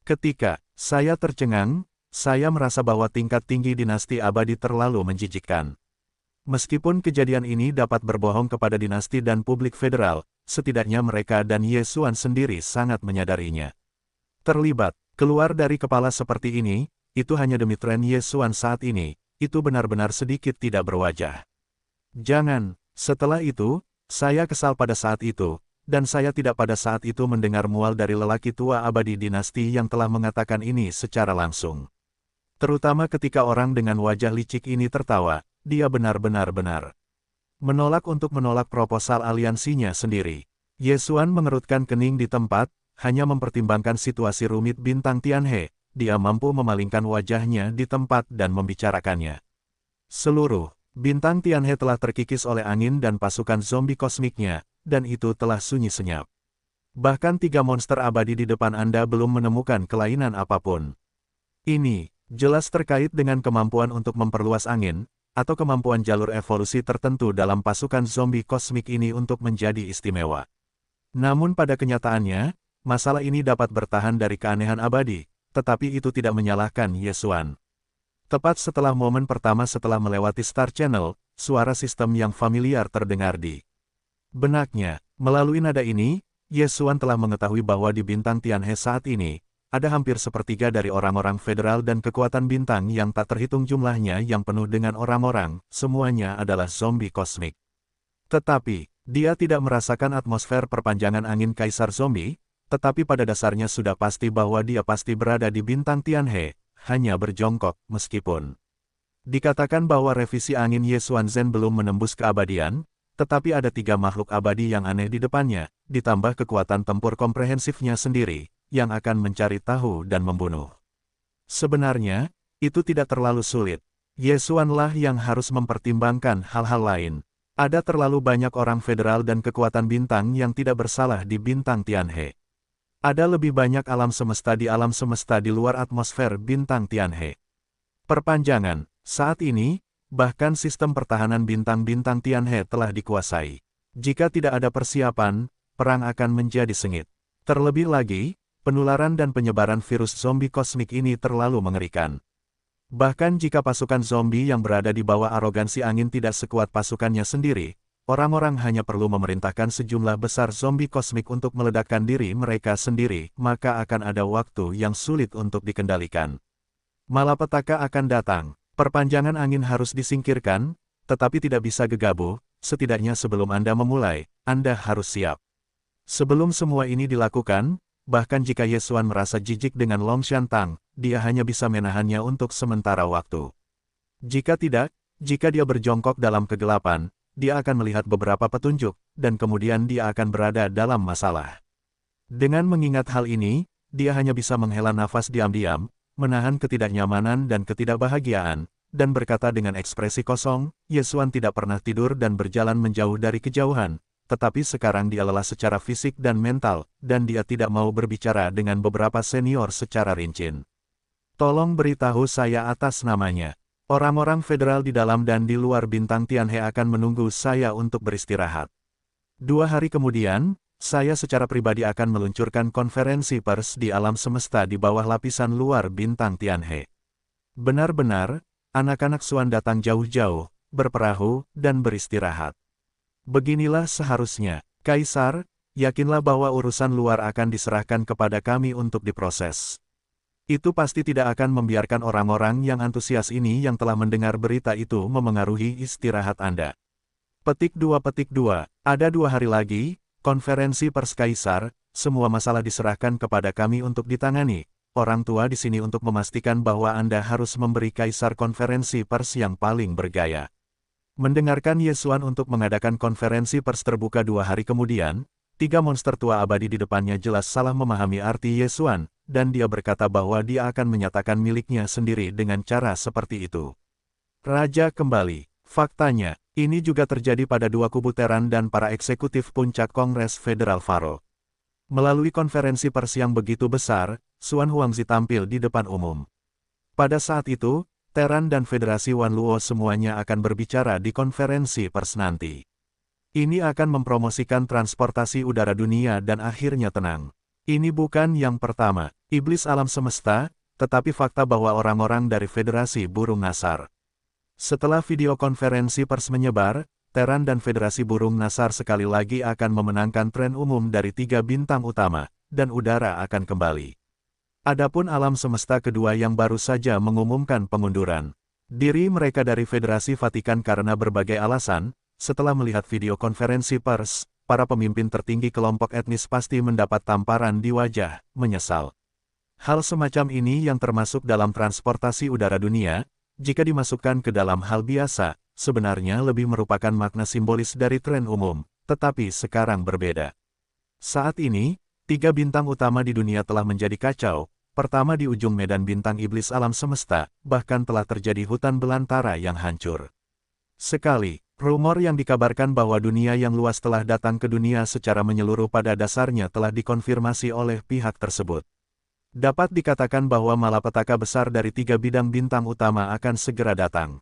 Ketika saya tercengang, saya merasa bahwa tingkat tinggi dinasti abadi terlalu menjijikkan. Meskipun kejadian ini dapat berbohong kepada dinasti dan publik federal, setidaknya mereka dan Yesuan sendiri sangat menyadarinya. Terlibat, keluar dari kepala seperti ini, itu hanya demi tren Yesuan saat ini, itu benar-benar sedikit tidak berwajah. Jangan, setelah itu, saya kesal pada saat itu, dan saya tidak pada saat itu mendengar mual dari lelaki tua abadi dinasti yang telah mengatakan ini secara langsung. Terutama ketika orang dengan wajah licik ini tertawa, dia benar-benar menolak untuk menolak proposal aliansinya sendiri. Yesuan mengerutkan kening di tempat, hanya mempertimbangkan situasi rumit bintang Tianhe, dia mampu memalingkan wajahnya di tempat dan membicarakannya. Seluruh bintang Tianhe telah terkikis oleh angin dan pasukan zombie kosmiknya, dan itu telah sunyi senyap. Bahkan tiga monster abadi di depan Anda belum menemukan kelainan apapun. Ini, jelas terkait dengan kemampuan untuk memperluas angin, atau kemampuan jalur evolusi tertentu dalam pasukan zombie kosmik ini untuk menjadi istimewa. Namun pada kenyataannya, masalah ini dapat bertahan dari keanehan abadi, tetapi itu tidak menyalahkan Yesuan. Tepat setelah momen pertama setelah melewati Star Channel, suara sistem yang familiar terdengar di benaknya. Melalui nada ini, Yesuan telah mengetahui bahwa di bintang Tianhe saat ini, ada hampir sepertiga dari orang-orang federal dan kekuatan bintang yang tak terhitung jumlahnya yang penuh dengan orang-orang, semuanya adalah zombie kosmik. Tetapi, dia tidak merasakan atmosfer perpanjangan angin Kaisar Zombie, tetapi pada dasarnya sudah pasti bahwa dia pasti berada di bintang Tianhe, hanya berjongkok, meskipun dikatakan bahwa revisi angin Yesuan Zen belum menembus keabadian, tetapi ada tiga makhluk abadi yang aneh di depannya, ditambah kekuatan tempur komprehensifnya sendiri, yang akan mencari tahu dan membunuh. Sebenarnya, itu tidak terlalu sulit. Yesuanlah yang harus mempertimbangkan hal-hal lain. Ada terlalu banyak orang federal dan kekuatan bintang yang tidak bersalah di bintang Tianhe. Ada lebih banyak alam semesta di luar atmosfer bintang Tianhe. Perpanjangan, saat ini, bahkan sistem pertahanan bintang-bintang Tianhe telah dikuasai. Jika tidak ada persiapan, perang akan menjadi sengit. Terlebih lagi, penularan dan penyebaran virus zombie kosmik ini terlalu mengerikan. Bahkan jika pasukan zombie yang berada di bawah arogansi angin tidak sekuat pasukannya sendiri, orang-orang hanya perlu memerintahkan sejumlah besar zombie kosmik untuk meledakkan diri mereka sendiri, maka akan ada waktu yang sulit untuk dikendalikan. Malapetaka akan datang. Perpanjangan angin harus disingkirkan, tetapi tidak bisa gegabah, setidaknya sebelum Anda memulai, Anda harus siap. Sebelum semua ini dilakukan, bahkan jika Yesuan merasa jijik dengan Longshan Tang, dia hanya bisa menahannya untuk sementara waktu. Jika tidak, jika dia berjongkok dalam kegelapan, dia akan melihat beberapa petunjuk, dan kemudian dia akan berada dalam masalah. Dengan mengingat hal ini, dia hanya bisa menghela nafas diam-diam, menahan ketidaknyamanan dan ketidakbahagiaan, dan berkata dengan ekspresi kosong, Yesuan tidak pernah tidur dan berjalan menjauh dari kejauhan, tetapi sekarang dia lelah secara fisik dan mental, dan dia tidak mau berbicara dengan beberapa senior secara rinci. Tolong beritahu saya atas namanya. Orang-orang federal di dalam dan di luar bintang Tianhe akan menunggu saya untuk beristirahat. 2 hari kemudian, saya secara pribadi akan meluncurkan konferensi pers di alam semesta di bawah lapisan luar bintang Tianhe. Benar-benar, anak-anak Xuan datang jauh-jauh, berperahu, dan beristirahat. Beginilah seharusnya, Kaisar, yakinlah bahwa urusan luar akan diserahkan kepada kami untuk diproses. Itu pasti tidak akan membiarkan orang-orang yang antusias ini yang telah mendengar berita itu memengaruhi istirahat Anda. Petik 2. Ada 2 hari lagi, konferensi pers Kaisar, semua masalah diserahkan kepada kami untuk ditangani. Orang tua di sini untuk memastikan bahwa Anda harus memberi Kaisar konferensi pers yang paling bergaya. Mendengarkan Yesuan untuk mengadakan konferensi pers terbuka 2 hari kemudian, 3 monster tua abadi di depannya jelas salah memahami arti Yesuan, dan dia berkata bahwa dia akan menyatakan miliknya sendiri dengan cara seperti itu. Raja kembali. Faktanya, ini juga terjadi pada 2 kubu Teran dan para eksekutif puncak Kongres Federal Faro. Melalui konferensi pers yang begitu besar, Xuan Huangzi tampil di depan umum. Pada saat itu, Teran dan Federasi Wan Luo semuanya akan berbicara di konferensi pers nanti. Ini akan mempromosikan transportasi udara dunia dan akhirnya tenang. Ini bukan yang pertama, iblis alam semesta, tetapi fakta bahwa orang-orang dari Federasi Burung Nasar. Setelah video konferensi pers menyebar, Teran dan Federasi Burung Nasar sekali lagi akan memenangkan tren umum dari 3 bintang utama, dan udara akan kembali. Adapun alam semesta kedua yang baru saja mengumumkan pengunduran diri mereka dari Federasi Vatikan karena berbagai alasan, setelah melihat video konferensi pers, para pemimpin tertinggi kelompok etnis pasti mendapat tamparan di wajah, menyesal. Hal semacam ini yang termasuk dalam transportasi udara dunia, jika dimasukkan ke dalam hal biasa, sebenarnya lebih merupakan makna simbolis dari tren umum, tetapi sekarang berbeda. Saat ini, 3 bintang utama di dunia telah menjadi kacau, pertama di ujung medan bintang iblis alam semesta, bahkan telah terjadi hutan belantara yang hancur. Sekali, rumor yang dikabarkan bahwa dunia yang luas telah datang ke dunia secara menyeluruh pada dasarnya telah dikonfirmasi oleh pihak tersebut. Dapat dikatakan bahwa malapetaka besar dari 3 bidang bintang utama akan segera datang.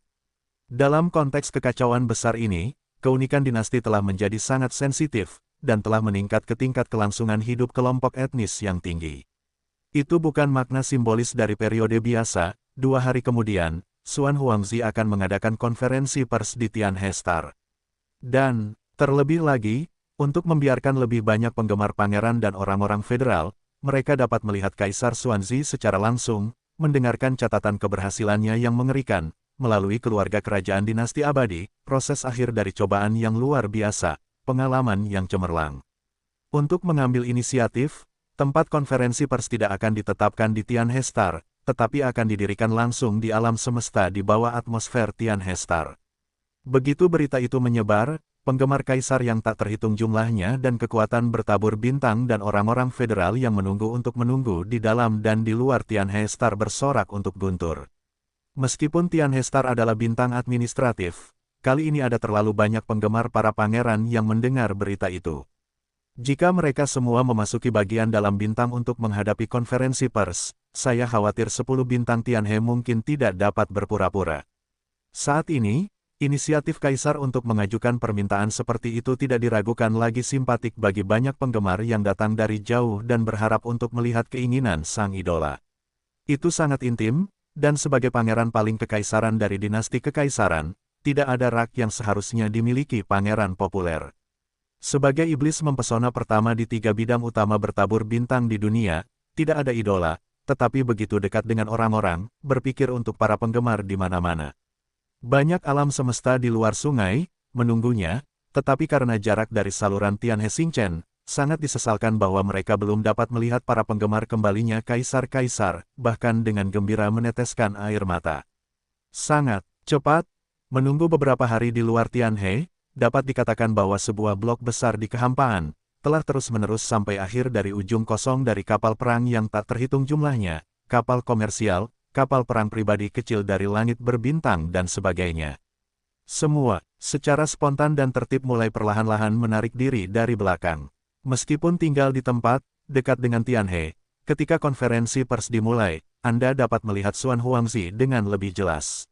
Dalam konteks kekacauan besar ini, keunikan dinasti telah menjadi sangat sensitif, dan telah meningkat ke tingkat kelangsungan hidup kelompok etnis yang tinggi. Itu bukan makna simbolis dari periode biasa. 2 hari kemudian, Xuan Huangzi akan mengadakan konferensi pers di Tianhe Star. Dan, terlebih lagi, untuk membiarkan lebih banyak penggemar pangeran dan orang-orang federal, mereka dapat melihat Kaisar Xuanzi secara langsung, mendengarkan catatan keberhasilannya yang mengerikan, melalui keluarga kerajaan dinasti abadi, proses akhir dari cobaan yang luar biasa, pengalaman yang cemerlang. Untuk mengambil inisiatif, tempat konferensi pers tidak akan ditetapkan di Tianhe Star, tetapi akan didirikan langsung di alam semesta di bawah atmosfer Tianhe Star. Begitu berita itu menyebar, penggemar Kaisar yang tak terhitung jumlahnya dan kekuatan bertabur bintang dan orang-orang federal yang menunggu di dalam dan di luar Tianhe Star bersorak untuk guntur. Meskipun Tianhe Star adalah bintang administratif, kali ini ada terlalu banyak penggemar para pangeran yang mendengar berita itu. Jika mereka semua memasuki bagian dalam bintang untuk menghadapi konferensi pers, saya khawatir 10 bintang Tianhe mungkin tidak dapat berpura-pura. Saat ini, inisiatif Kaisar untuk mengajukan permintaan seperti itu tidak diragukan lagi simpatik bagi banyak penggemar yang datang dari jauh dan berharap untuk melihat keinginan sang idola. Itu sangat intim, dan sebagai pangeran paling kekaisaran dari dinasti kekaisaran, tidak ada rak yang seharusnya dimiliki pangeran populer. Sebagai iblis mempesona pertama di 3 bidang utama bertabur bintang di dunia, tidak ada idola, tetapi begitu dekat dengan orang-orang, berpikir untuk para penggemar di mana-mana. Banyak alam semesta di luar sungai, menunggunya, tetapi karena jarak dari saluran Tianhe Xingchen, sangat disesalkan bahwa mereka belum dapat melihat para penggemar kembalinya Kaisar-Kaisar, bahkan dengan gembira meneteskan air mata. Sangat cepat, Menunggu beberapa hari di luar Tianhe, dapat dikatakan bahwa sebuah blok besar di kehampaan, telah terus-menerus sampai akhir dari ujung kosong dari kapal perang yang tak terhitung jumlahnya, kapal komersial, kapal perang pribadi kecil dari langit berbintang dan sebagainya. Semua, secara spontan dan tertib mulai perlahan-lahan menarik diri dari belakang. Meskipun tinggal di tempat, dekat dengan Tianhe, ketika konferensi pers dimulai, Anda dapat melihat Xuan Huangzi dengan lebih jelas.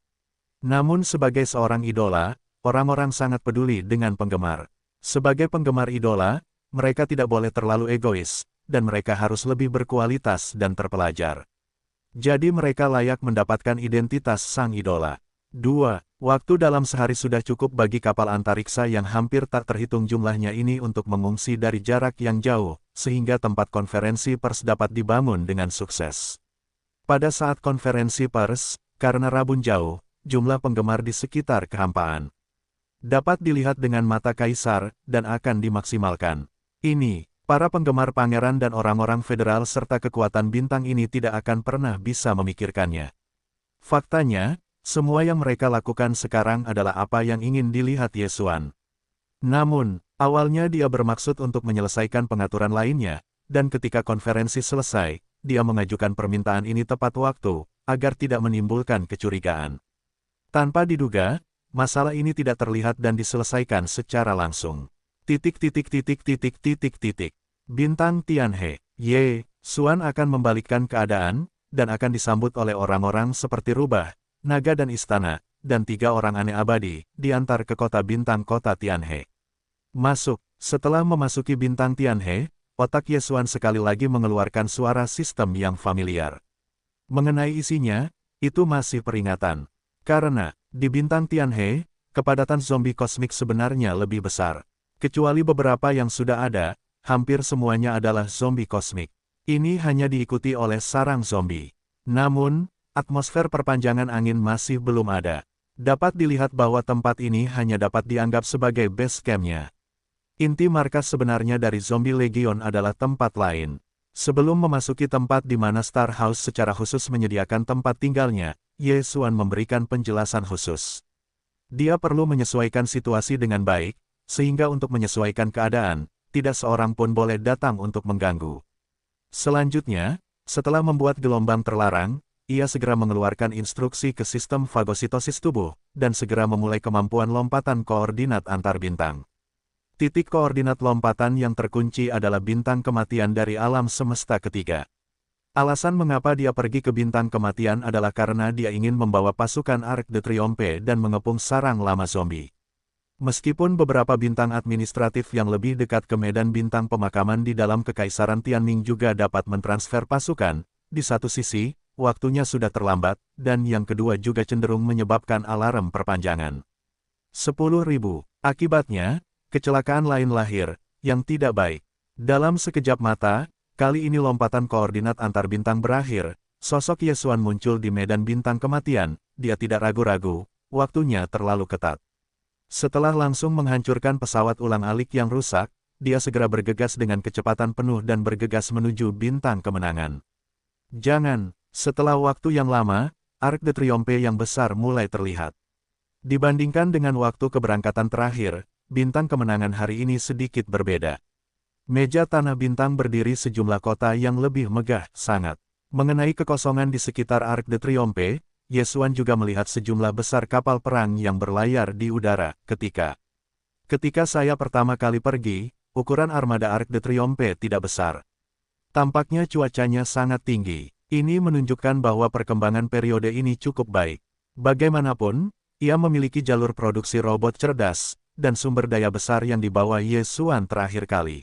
Namun sebagai seorang idola, orang-orang sangat peduli dengan penggemar. Sebagai penggemar idola, mereka tidak boleh terlalu egois, dan mereka harus lebih berkualitas dan terpelajar. Jadi mereka layak mendapatkan identitas sang idola. 2. Waktu dalam sehari sudah cukup bagi kapal antariksa yang hampir tak terhitung jumlahnya ini untuk mengungsi dari jarak yang jauh, sehingga tempat konferensi pers dapat dibangun dengan sukses. Pada saat konferensi pers, karena rabun jauh, jumlah penggemar di sekitar kehampaan dapat dilihat dengan mata kaisar, dan akan dimaksimalkan. Ini, para penggemar pangeran dan orang-orang federal serta kekuatan bintang ini tidak akan pernah bisa memikirkannya. Faktanya, semua yang mereka lakukan sekarang adalah apa yang ingin dilihat Ye Xuan. Namun, awalnya dia bermaksud untuk menyelesaikan pengaturan lainnya, dan ketika konferensi selesai, dia mengajukan permintaan ini tepat waktu, agar tidak menimbulkan kecurigaan. Tanpa diduga, masalah ini tidak terlihat dan diselesaikan secara langsung. Bintang Tianhe, Ye Xuan akan membalikkan keadaan, dan akan disambut oleh orang-orang seperti rubah, naga dan istana, dan 3 orang aneh abadi, diantar ke kota bintang kota Tianhe. Masuk, setelah memasuki bintang Tianhe, otak Ye Xuan sekali lagi mengeluarkan suara sistem yang familiar. Mengenai isinya, itu masih peringatan. Karena, di bintang Tianhe, kepadatan zombie kosmik sebenarnya lebih besar. Kecuali beberapa yang sudah ada, hampir semuanya adalah zombie kosmik. Ini hanya diikuti oleh sarang zombie. Namun, atmosfer perpanjangan angin masih belum ada. Dapat dilihat bahwa tempat ini hanya dapat dianggap sebagai base camp-nya. Inti markas sebenarnya dari zombie legion adalah tempat lain. Sebelum memasuki tempat di mana Star House secara khusus menyediakan tempat tinggalnya, Ye Xuan memberikan penjelasan khusus. Dia perlu menyesuaikan situasi dengan baik, sehingga untuk menyesuaikan keadaan, tidak seorang pun boleh datang untuk mengganggu. Selanjutnya, setelah membuat gelombang terlarang, ia segera mengeluarkan instruksi ke sistem fagositosis tubuh, dan segera memulai kemampuan lompatan koordinat antar bintang. Titik koordinat lompatan yang terkunci adalah bintang kematian dari alam semesta ketiga. Alasan mengapa dia pergi ke bintang kematian adalah karena dia ingin membawa pasukan Arc de Triomphe dan mengepung sarang lama zombie. Meskipun beberapa bintang administratif yang lebih dekat ke medan bintang pemakaman di dalam Kekaisaran Tianming juga dapat mentransfer pasukan, di satu sisi, waktunya sudah terlambat, dan yang kedua juga cenderung menyebabkan alarm perpanjangan. 10.000. Akibatnya, kecelakaan lain lahir, yang tidak baik. Dalam sekejap mata, kali ini lompatan koordinat antar bintang berakhir, sosok Ye Xuan muncul di medan bintang kematian, dia tidak ragu-ragu, waktunya terlalu ketat. Setelah langsung menghancurkan pesawat ulang-alik yang rusak, dia segera bergegas dengan kecepatan penuh dan bergegas menuju bintang kemenangan. Jangan, setelah waktu yang lama, Arc de Triomphe yang besar mulai terlihat. Dibandingkan dengan waktu keberangkatan terakhir, bintang kemenangan hari ini sedikit berbeda. Meja tanah bintang berdiri sejumlah kota yang lebih megah, sangat. Mengenai kekosongan di sekitar Arc de Triomphe, Ye Xuan juga melihat sejumlah besar kapal perang yang berlayar di udara. Ketika saya pertama kali pergi, ukuran armada Arc de Triomphe tidak besar. Tampaknya cuacanya sangat tinggi. Ini menunjukkan bahwa perkembangan periode ini cukup baik. Bagaimanapun, ia memiliki jalur produksi robot cerdas, dan sumber daya besar yang dibawa Ye Xuan terakhir kali.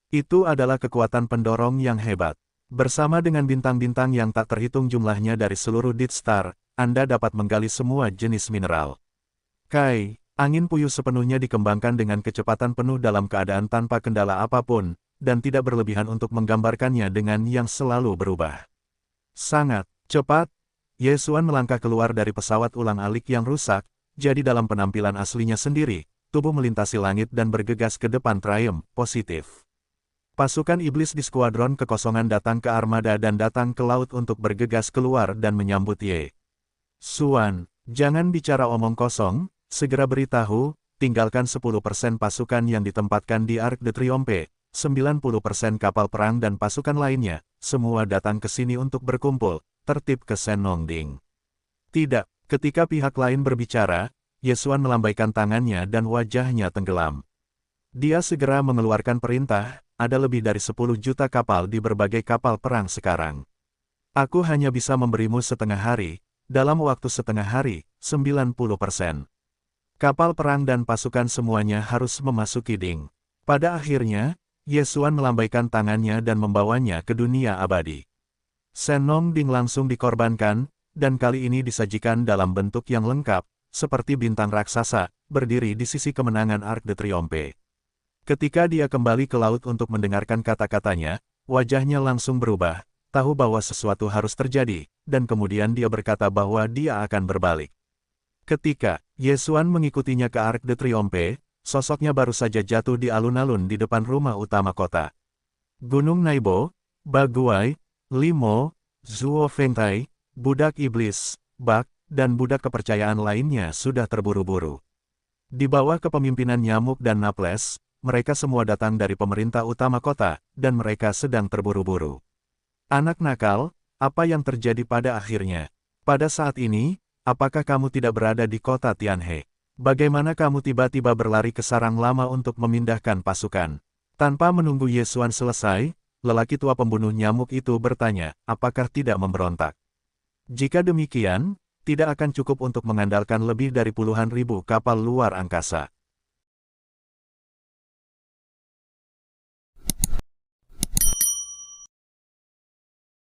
Itu adalah kekuatan pendorong yang hebat. Bersama dengan bintang-bintang yang tak terhitung jumlahnya dari seluruh Death Star, Anda dapat menggali semua jenis mineral. Angin puyuh sepenuhnya dikembangkan dengan kecepatan penuh dalam keadaan tanpa kendala apapun, dan tidak berlebihan untuk menggambarkannya dengan yang selalu berubah. Sangat cepat, Ye Xuan melangkah keluar dari pesawat ulang-alik yang rusak, jadi dalam penampilan aslinya sendiri, tubuh melintasi langit dan bergegas ke depan Triumph, positif. Pasukan iblis di skuadron kekosongan datang ke armada dan datang ke laut untuk bergegas keluar dan menyambut Ye Xuan. Jangan bicara omong kosong, segera beritahu, tinggalkan 10% pasukan yang ditempatkan di Arc de Triomphe, 90% kapal perang dan pasukan lainnya, semua datang ke sini untuk berkumpul, tertib ke Senongding. Tidak, ketika pihak lain berbicara, Yesuan melambaikan tangannya dan wajahnya tenggelam. Dia segera mengeluarkan perintah, ada lebih dari 10 juta kapal di berbagai kapal perang sekarang. Aku hanya bisa memberimu setengah hari, dalam waktu setengah hari, 90%. Kapal perang dan pasukan semuanya harus memasuki Ding. Pada akhirnya, Yesuan melambaikan tangannya dan membawanya ke dunia abadi. Senongding langsung dikorbankan, dan kali ini disajikan dalam bentuk yang lengkap, seperti bintang raksasa, berdiri di sisi kemenangan Arc de Triomphe. Ketika dia kembali ke laut untuk mendengarkan kata-katanya, wajahnya langsung berubah, tahu bahwa sesuatu harus terjadi, dan kemudian dia berkata bahwa dia akan berbalik. Ketika Yesuan mengikutinya ke Arc de Triomphe, sosoknya baru saja jatuh di alun-alun di depan rumah utama kota. Gunung Naibo, Baguai, Limo, Zuo Fengtai, budak iblis, Bak, dan budak kepercayaan lainnya sudah terburu-buru. Di bawah kepemimpinan Nyamuk dan Naples, mereka semua datang dari pemerintah utama kota, dan mereka sedang terburu-buru. Anak nakal, apa yang terjadi pada akhirnya? Pada saat ini, apakah kamu tidak berada di kota Tianhe? Bagaimana kamu tiba-tiba berlari ke sarang lama untuk memindahkan pasukan? Tanpa menunggu Yesuan selesai, lelaki tua pembunuh nyamuk itu bertanya, apakah tidak memberontak? Jika demikian, tidak akan cukup untuk mengandalkan lebih dari puluhan ribu kapal luar angkasa.